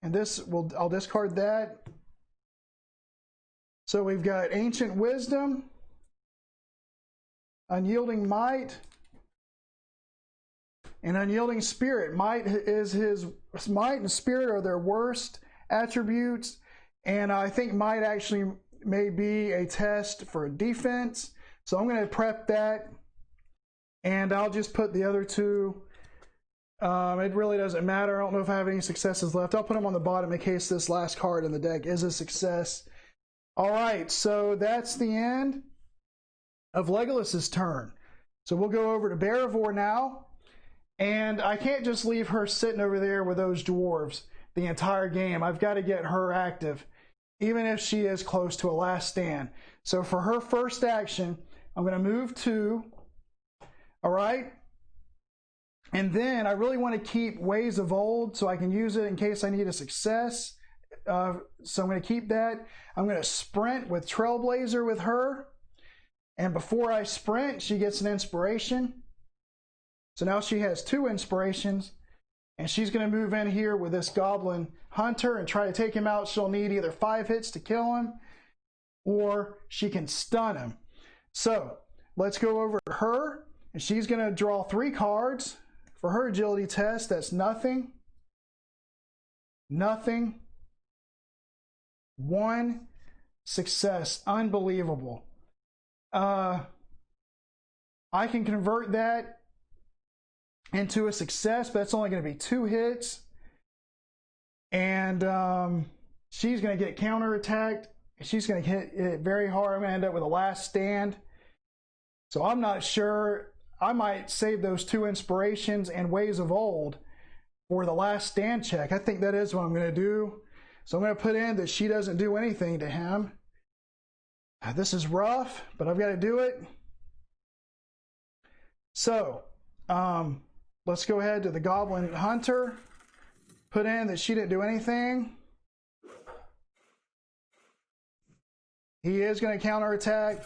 And I'll discard that. So we've got Ancient Wisdom, Unyielding Might, and Unyielding Spirit. Might and Spirit are their worst attributes. And I think Might actually may be a test for defense. So I'm going to prep that. And I'll just put the other 2. It really doesn't matter. I don't know if I have any successes left. I'll put them on the bottom in case this last card in the deck is a success. All right, so that's the end of Legolas's turn. So we'll go over to Beravor now. And I can't just leave her sitting over there with those dwarves the entire game. I've got to get her active, even if she is close to a last stand. So for her first action, I'm going to move 2. All right. And then I really want to keep Ways of Old so I can use it in case I need a success. So I'm going to keep that. I'm going to sprint with Trailblazer with her. And before I sprint, she gets an inspiration. So now she has 2 inspirations. And she's going to move in here with this Goblin Hunter and try to take him out. She'll need either 5 hits to kill him, or she can stun him. So let's go over to her. And she's going to draw 3 cards for her agility test. That's nothing, 1 success. Unbelievable. I can convert that into a success, but that's only going to be 2 hits. And she's going to get counterattacked. She's going to hit it very hard. I'm going to end up with a last stand. So I'm not sure. I might save those 2 inspirations and Ways of Old for the last stand check. I think that is what I'm going to do. So I'm going to put in that she doesn't do anything to him. This is rough, but I've got to do it. So let's go ahead to the Goblin Hunter. Put in that she didn't do anything. He is going to counterattack.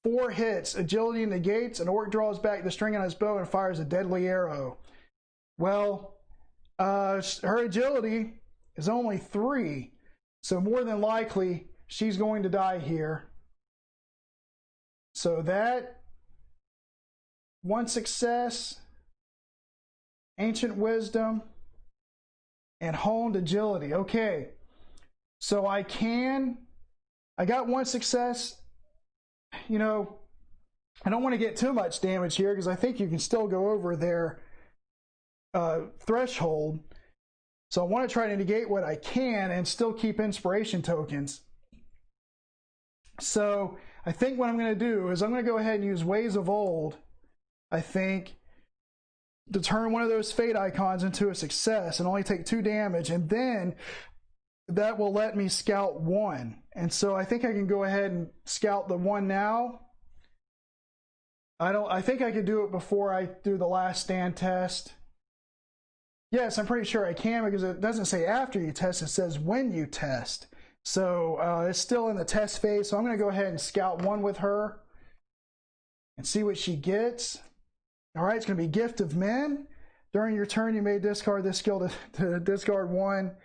4 hits, agility negates, an orc draws back the string on his bow and fires a deadly arrow. Well, her agility is only 3, so more than likely she's going to die here. So that 1 success, Ancient Wisdom, and Honed Agility. Okay, so I got 1 success. You know, I don't want to get too much damage here because I think you can still go over their threshold. So I want to try to negate what I can and still keep inspiration tokens. So I think what I'm going to do is I'm going to go ahead and use Ways of Old, I think, to turn one of those fate icons into a success and only take 2 damage. And then that will let me scout 1. And so I think I can go ahead and scout the 1 now. I think I could do it before I do the last stand test. Yes, I'm pretty sure I can because it doesn't say after you test, it says when you test. So it's still in the test phase. So I'm going to go ahead and scout one with her and see what she gets. All right, it's going to be Gift of Men. During your turn, you may discard this skill to discard one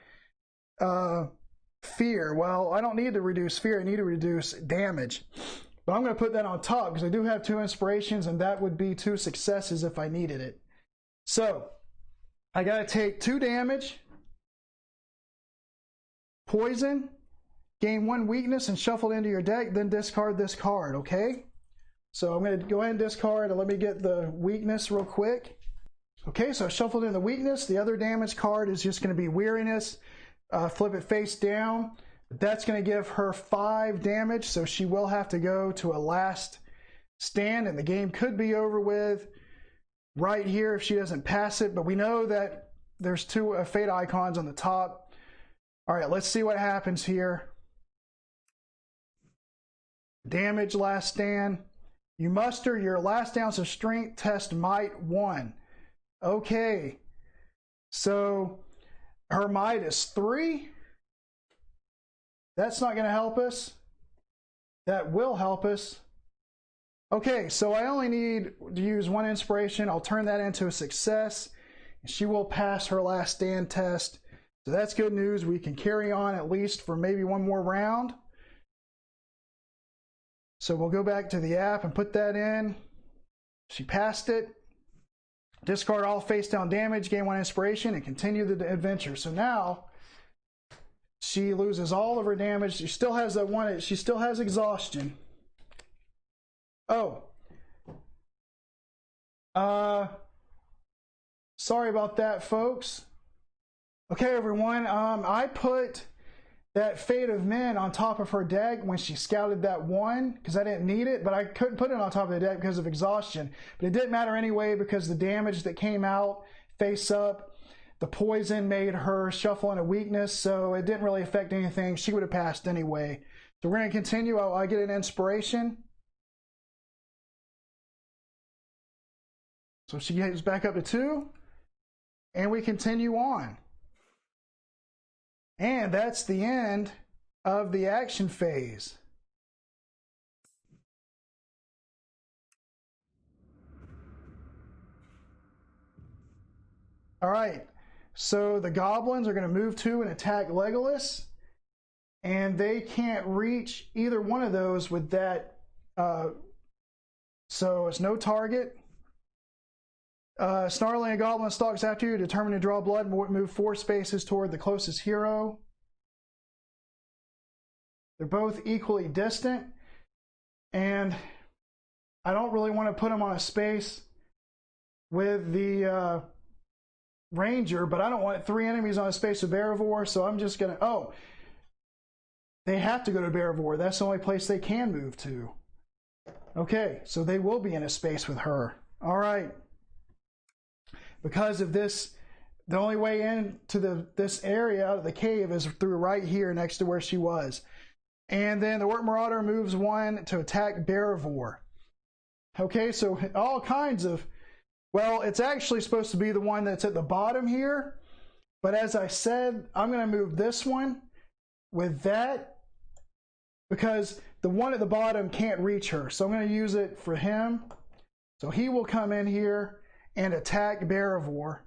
fear. Well, I don't need to reduce fear. I need to reduce damage. But I'm going to put that on top because I do have 2 inspirations, and that would be 2 successes if I needed it. So I got to take 2 damage, poison, gain 1 weakness, and shuffle it into your deck, then discard this card, okay? So I'm going to go ahead and discard, and let me get the weakness real quick. Okay, so I shuffled in the weakness. The other damage card is just going to be Weariness. Flip it face down. That's going to give her 5 damage, so she will have to go to a last stand, and the game could be over with right here if she doesn't pass it, but we know that there's 2 fate icons on the top. All right, let's see what happens here. Damage, last stand. You muster your last ounce of strength, test might 1. Okay, so her might is 3. That's not going to help us. That will help us. Okay, so I only need to use 1 inspiration. I'll turn that into a success. She will pass her last stand test. So that's good news. We can carry on at least for maybe 1 more round. So we'll go back to the app and put that in. She passed it. Discard all face down damage, gain 1 inspiration, and continue the adventure. So now she loses all of her damage. She still has that 1. She still has exhaustion. Oh. Sorry about that, folks. Okay, everyone. I put that Fate of Men on top of her deck when she scouted that 1 because I didn't need it, but I couldn't put it on top of the deck because of exhaustion. But it didn't matter anyway because the damage that came out face up, the poison made her shuffle in a weakness, so it didn't really affect anything. She would have passed anyway. So we're going to continue. I get an inspiration. So she gets back up to 2, and we continue on. And that's the end of the action phase. All right, so the goblins are going to move 2 and attack Legolas, and they can't reach either one of those with that, so it's no target. Snarling a goblin stalks after you, determined to draw blood, move 4 spaces toward the closest hero. They're both equally distant, and I don't really want to put them on a space with the ranger, but I don't want 3 enemies on a space with Beravor, so I'm just going to... Oh, they have to go to Beravor. That's the only place they can move to. Okay, so they will be in a space with her. All right. Because of this, the only way into this area out of the cave is through right here next to where she was. And then the Orc Marauder moves 1 to attack Beravor. Okay, so all kinds of... Well, it's actually supposed to be the one that's at the bottom here. But as I said, I'm going to move this one with that because the one at the bottom can't reach her. So I'm going to use it for him. So he will come in here and attack Beravor.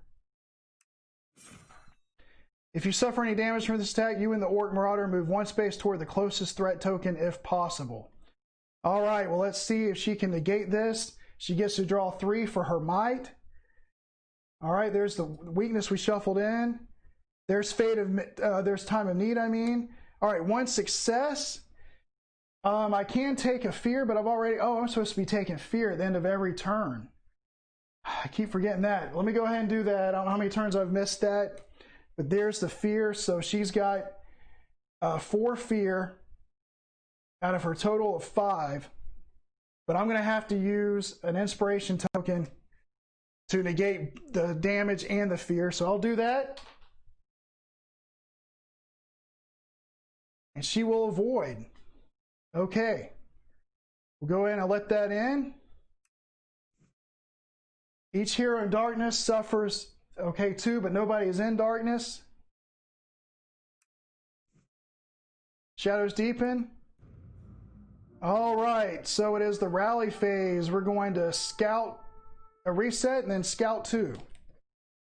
If you suffer any damage from this attack, you and the Orc Marauder move 1 space toward the closest threat token if possible. All right, well, let's see if she can negate this. She gets to draw 3 for her might. All right, there's the weakness we shuffled in. There's there's Time of Need, I mean. All right, 1 success. I can take a fear, but I'm supposed to be taking fear at the end of every turn. I keep forgetting that. Let me go ahead and do that. I don't know how many turns I've missed that. But there's the fear. So she's got 4 fear out of her total of 5. But I'm going to have to use an inspiration token to negate the damage and the fear. So I'll do that. And she will avoid. Okay. We'll go in and let that in. Each hero in darkness suffers, okay, 2, but nobody is in darkness. Shadows deepen. All right, so it is the rally phase. We're going to scout a reset and then scout 2.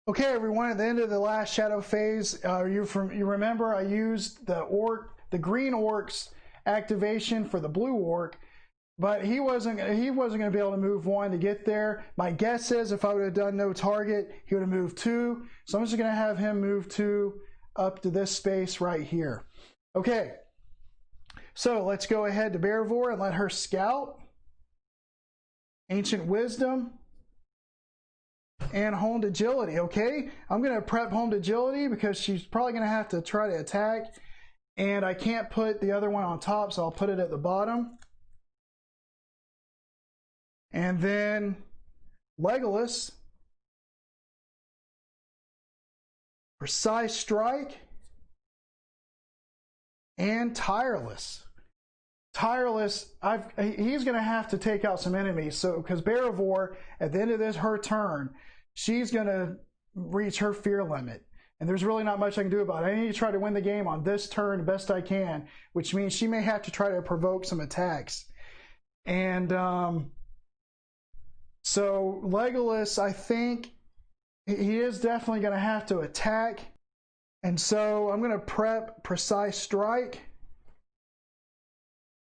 Okay, everyone, at the end of the last shadow phase, you remember I used the green orc's activation for the blue orc, but he wasn't going to be able to move 1 to get there. My guess is if I would have done no target, he would have moved 2. So I'm just going to have him move 2 up to this space right here. Okay. So let's go ahead to Beravor and let her scout. Ancient Wisdom and Honed Agility. Okay, I'm going to prep Honed Agility because she's probably going to have to try to attack, and I can't put the other one on top, so I'll put it at the bottom. And then Legolas, Precise Strike, and Tireless. He's going to have to take out some enemies. So, because Beravor, at the end of her turn, she's going to reach her fear limit. And there's really not much I can do about it. I need to try to win the game on this turn the best I can, which means she may have to try to provoke some attacks. And so Legolas, I think he is definitely going to have to attack. And so I'm going to prep Precise Strike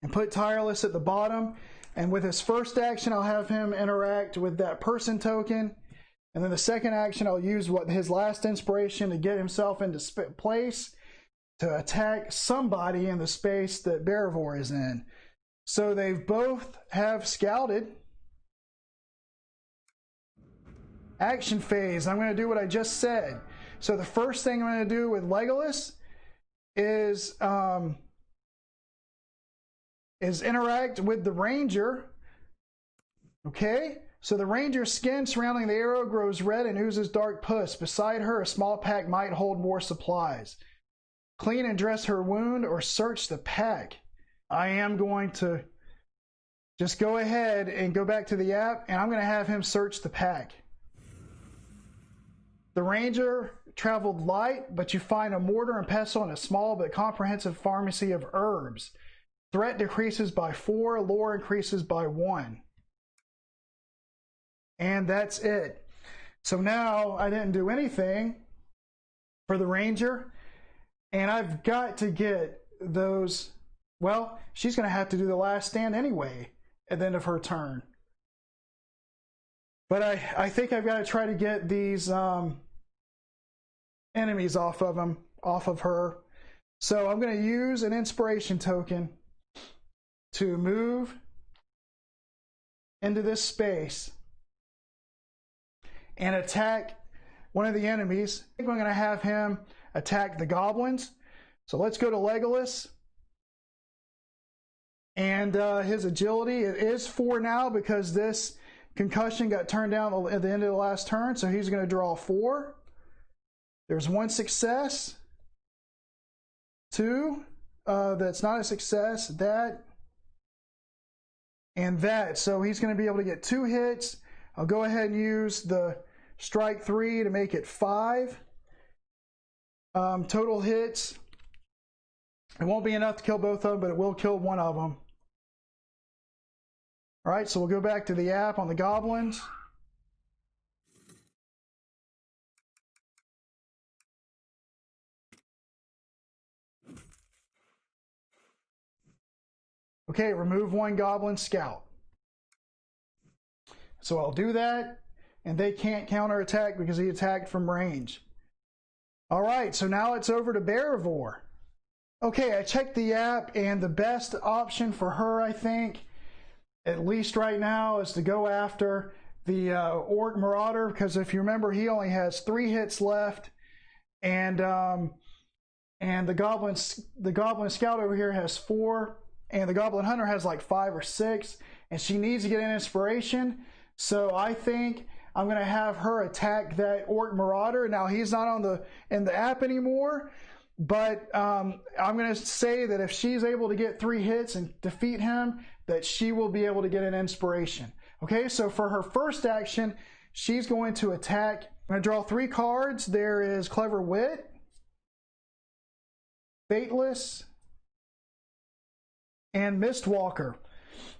and put Tireless at the bottom. And with his first action, I'll have him interact with that person token. And then the second action, I'll use his last inspiration to get himself into place to attack somebody in the space that Beravor is in. So they both have scouted. Action phase. I'm going to do what I just said. So the first thing I'm going to do with Legolas is interact with the ranger. Okay, so the ranger's skin surrounding the arrow grows red and oozes dark pus. Beside her, a small pack might hold more supplies. Clean and dress her wound or search the pack. I am going to just go ahead and go back to the app, and I'm going to have him search the pack. The ranger traveled light, but you find a mortar and pestle and a small but comprehensive pharmacy of herbs. Threat decreases by 4, lore increases by 1. And that's it. So now I didn't do anything for the ranger, and I've got to get those. Well, she's going to have to do the last stand anyway at the end of her turn. But I think I've got to try to get these enemies off of her. So I'm going to use an inspiration token to move into this space and attack one of the enemies. I think I'm going to have him attack the goblins. So let's go to Legolas. And his agility, it is 4 now because this concussion got turned down at the end of the last turn. So he's going to draw 4. There's 1 success. 2, that's not a success. That and that. So he's going to be able to get 2 hits. I'll go ahead and use the strike 3 to make it 5. Total hits. It won't be enough to kill both of them, but it will kill one of them. All right, so we'll go back to the app on the goblins. Okay, remove 1 goblin scout. So I'll do that, and they can't counterattack because he attacked from range. All right, so now it's over to Beravor. Okay, I checked the app, and the best option for her, I think, at least right now, is to go after the Orc Marauder, because if you remember, he only has 3 hits left, and the Goblin Scout over here has 4, and the Goblin Hunter has like 5 or 6, and she needs to get an inspiration. So I think I'm going to have her attack that Orc Marauder. Now he's not in the app anymore, but I'm going to say that if she's able to get 3 hits and defeat him, that she will be able to get an inspiration. Okay, so for her first action, she's going to attack. I'm going to draw 3 cards. There is Clever Wit, Fateless, and Mistwalker.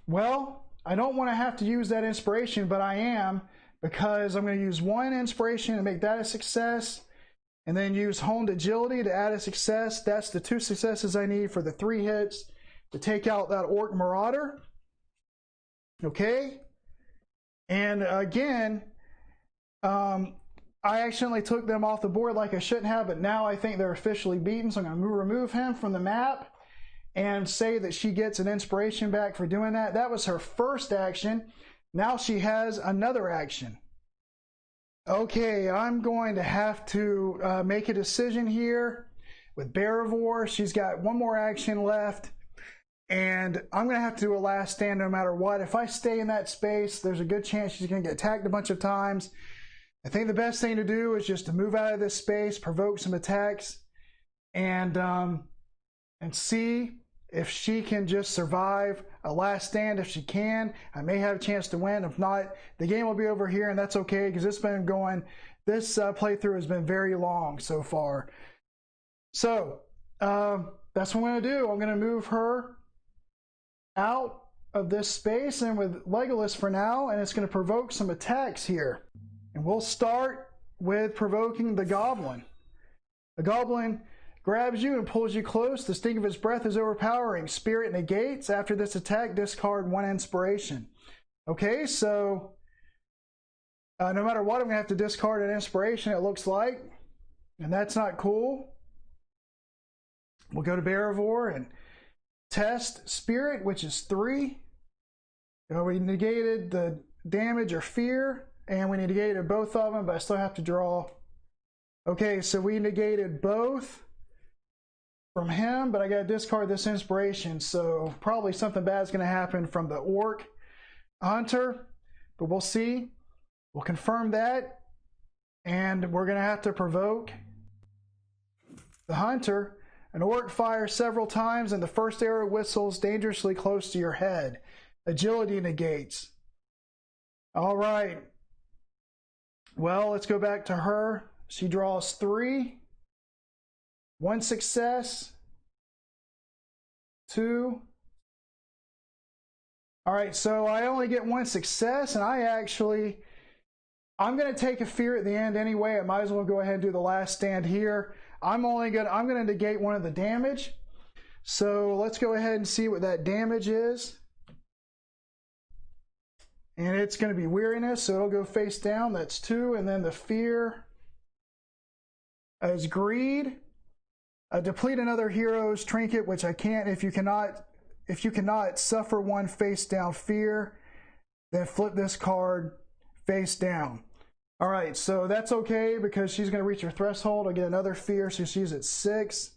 Well, I don't want to have to use that inspiration, but I am, because I'm going to use 1 inspiration to make that a success, and then use Honed Agility to add a success. That's the 2 successes I need for the 3 hits to take out that Orc Marauder. Okay? And again, I accidentally took them off the board like I shouldn't have, but now I think they're officially beaten, so I'm going to remove him from the map and say that she gets an inspiration back for doing that. That was her first action. Now she has another action. Okay, I'm going to have to make a decision here with Beravor. She's got 1 more action left, and I'm going to have to do a last stand no matter what. If I stay in that space, there's a good chance she's going to get attacked a bunch of times. I think the best thing to do is just to move out of this space, provoke some attacks, and see if she can just survive a last stand. If she can, I may have a chance to win. If not, the game will be over here, and that's okay, because it's been going, this playthrough has been very long so far. So that's what I'm going to do. I'm going to move her out of this space and with Legolas for now, and it's going to provoke some attacks here. And we'll start with provoking the Goblin. The Goblin grabs you and pulls you close. The sting of his breath is overpowering. Spirit negates. After this attack, discard 1 inspiration. Okay, so no matter what, I'm going to have to discard an inspiration, it looks like. And that's not cool. We'll go to Beravor and test Spirit, which is 3. We negated the damage or fear, and we negated both of them, but I still have to draw. Okay, so we negated both from him, but I got to discard this inspiration, so probably something bad is going to happen from the Orc Hunter, but we'll see. We'll confirm that, and we're going to have to provoke the Hunter. An Orc fires several times, and the first arrow whistles dangerously close to your head. Agility negates. All right. Well, let's go back to her. She draws 3. 1 success. 2. All right, so I only get 1 success, and I'm going to take a fear at the end anyway. I might as well go ahead and do the last stand here. I'm going to negate 1 of the damage. So let's go ahead and see what that damage is. And it's going to be weariness, so it'll go face down. That's 2. And then the fear is greed. Deplete another hero's trinket, which I can't. If you cannot suffer 1 face down fear, then flip this card face down. All right, so that's okay because she's going to reach her threshold. I'll get another fear, so she's at 6.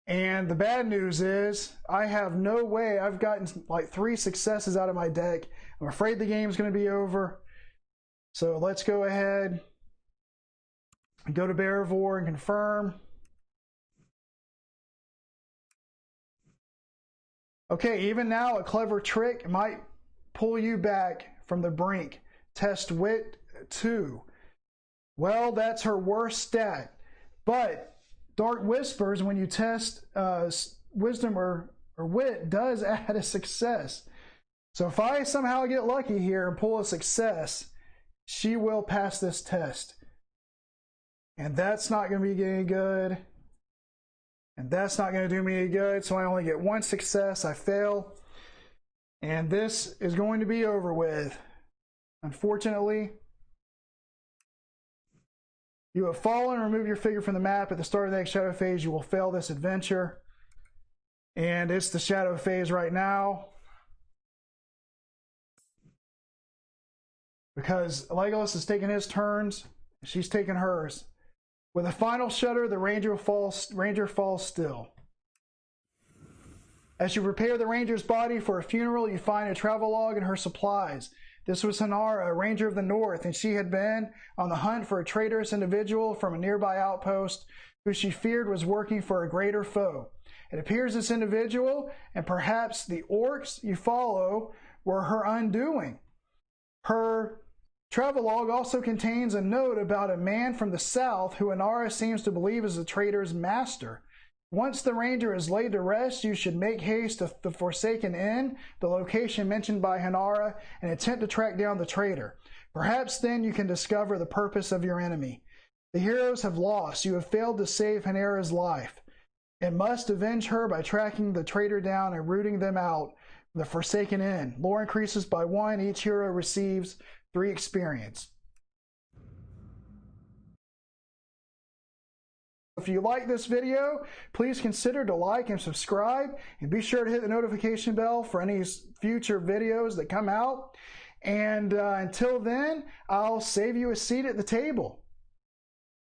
And the bad news is I have no way. I've gotten like 3 successes out of my deck. I'm afraid the game's going to be over. So let's go ahead and go to Beravor and confirm. Okay, even now a clever trick might pull you back from the brink. Test Wit 2. Well, that's her worst stat. But Dark Whispers, when you test Wisdom or Wit, does add a success. So if I somehow get lucky here and pull a success, she will pass this test. And that's not going to be any good. And that's not going to do me any good. So I only get 1 success. I fail. And this is going to be over with. Unfortunately, you have fallen. Remove your figure from the map. At the start of the next shadow phase, you will fail this adventure. And it's the shadow phase right now. Because Legolas is taking his turns. She's taking hers. With a final shudder, the ranger falls still. As you prepare the ranger's body for a funeral, you find a travelogue in her supplies. This was Hanara, a ranger of the north, and she had been on the hunt for a traitorous individual from a nearby outpost who she feared was working for a greater foe. It appears this individual, and perhaps the orcs you follow, were her undoing. Her Travelogue also contains a note about a man from the south who Inara seems to believe is the traitor's master. Once the ranger is laid to rest, you should make haste to the Forsaken Inn, the location mentioned by Inara, and attempt to track down the traitor. Perhaps then you can discover the purpose of your enemy. The heroes have lost. You have failed to save Inara's life, and must avenge her by tracking the traitor down and rooting them out from the Forsaken Inn. Lore increases by 1. Each hero receives 3 experience. If you like this video, please consider to like and subscribe, and be sure to hit the notification bell for any future videos that come out. And until then, I'll save you a seat at the table.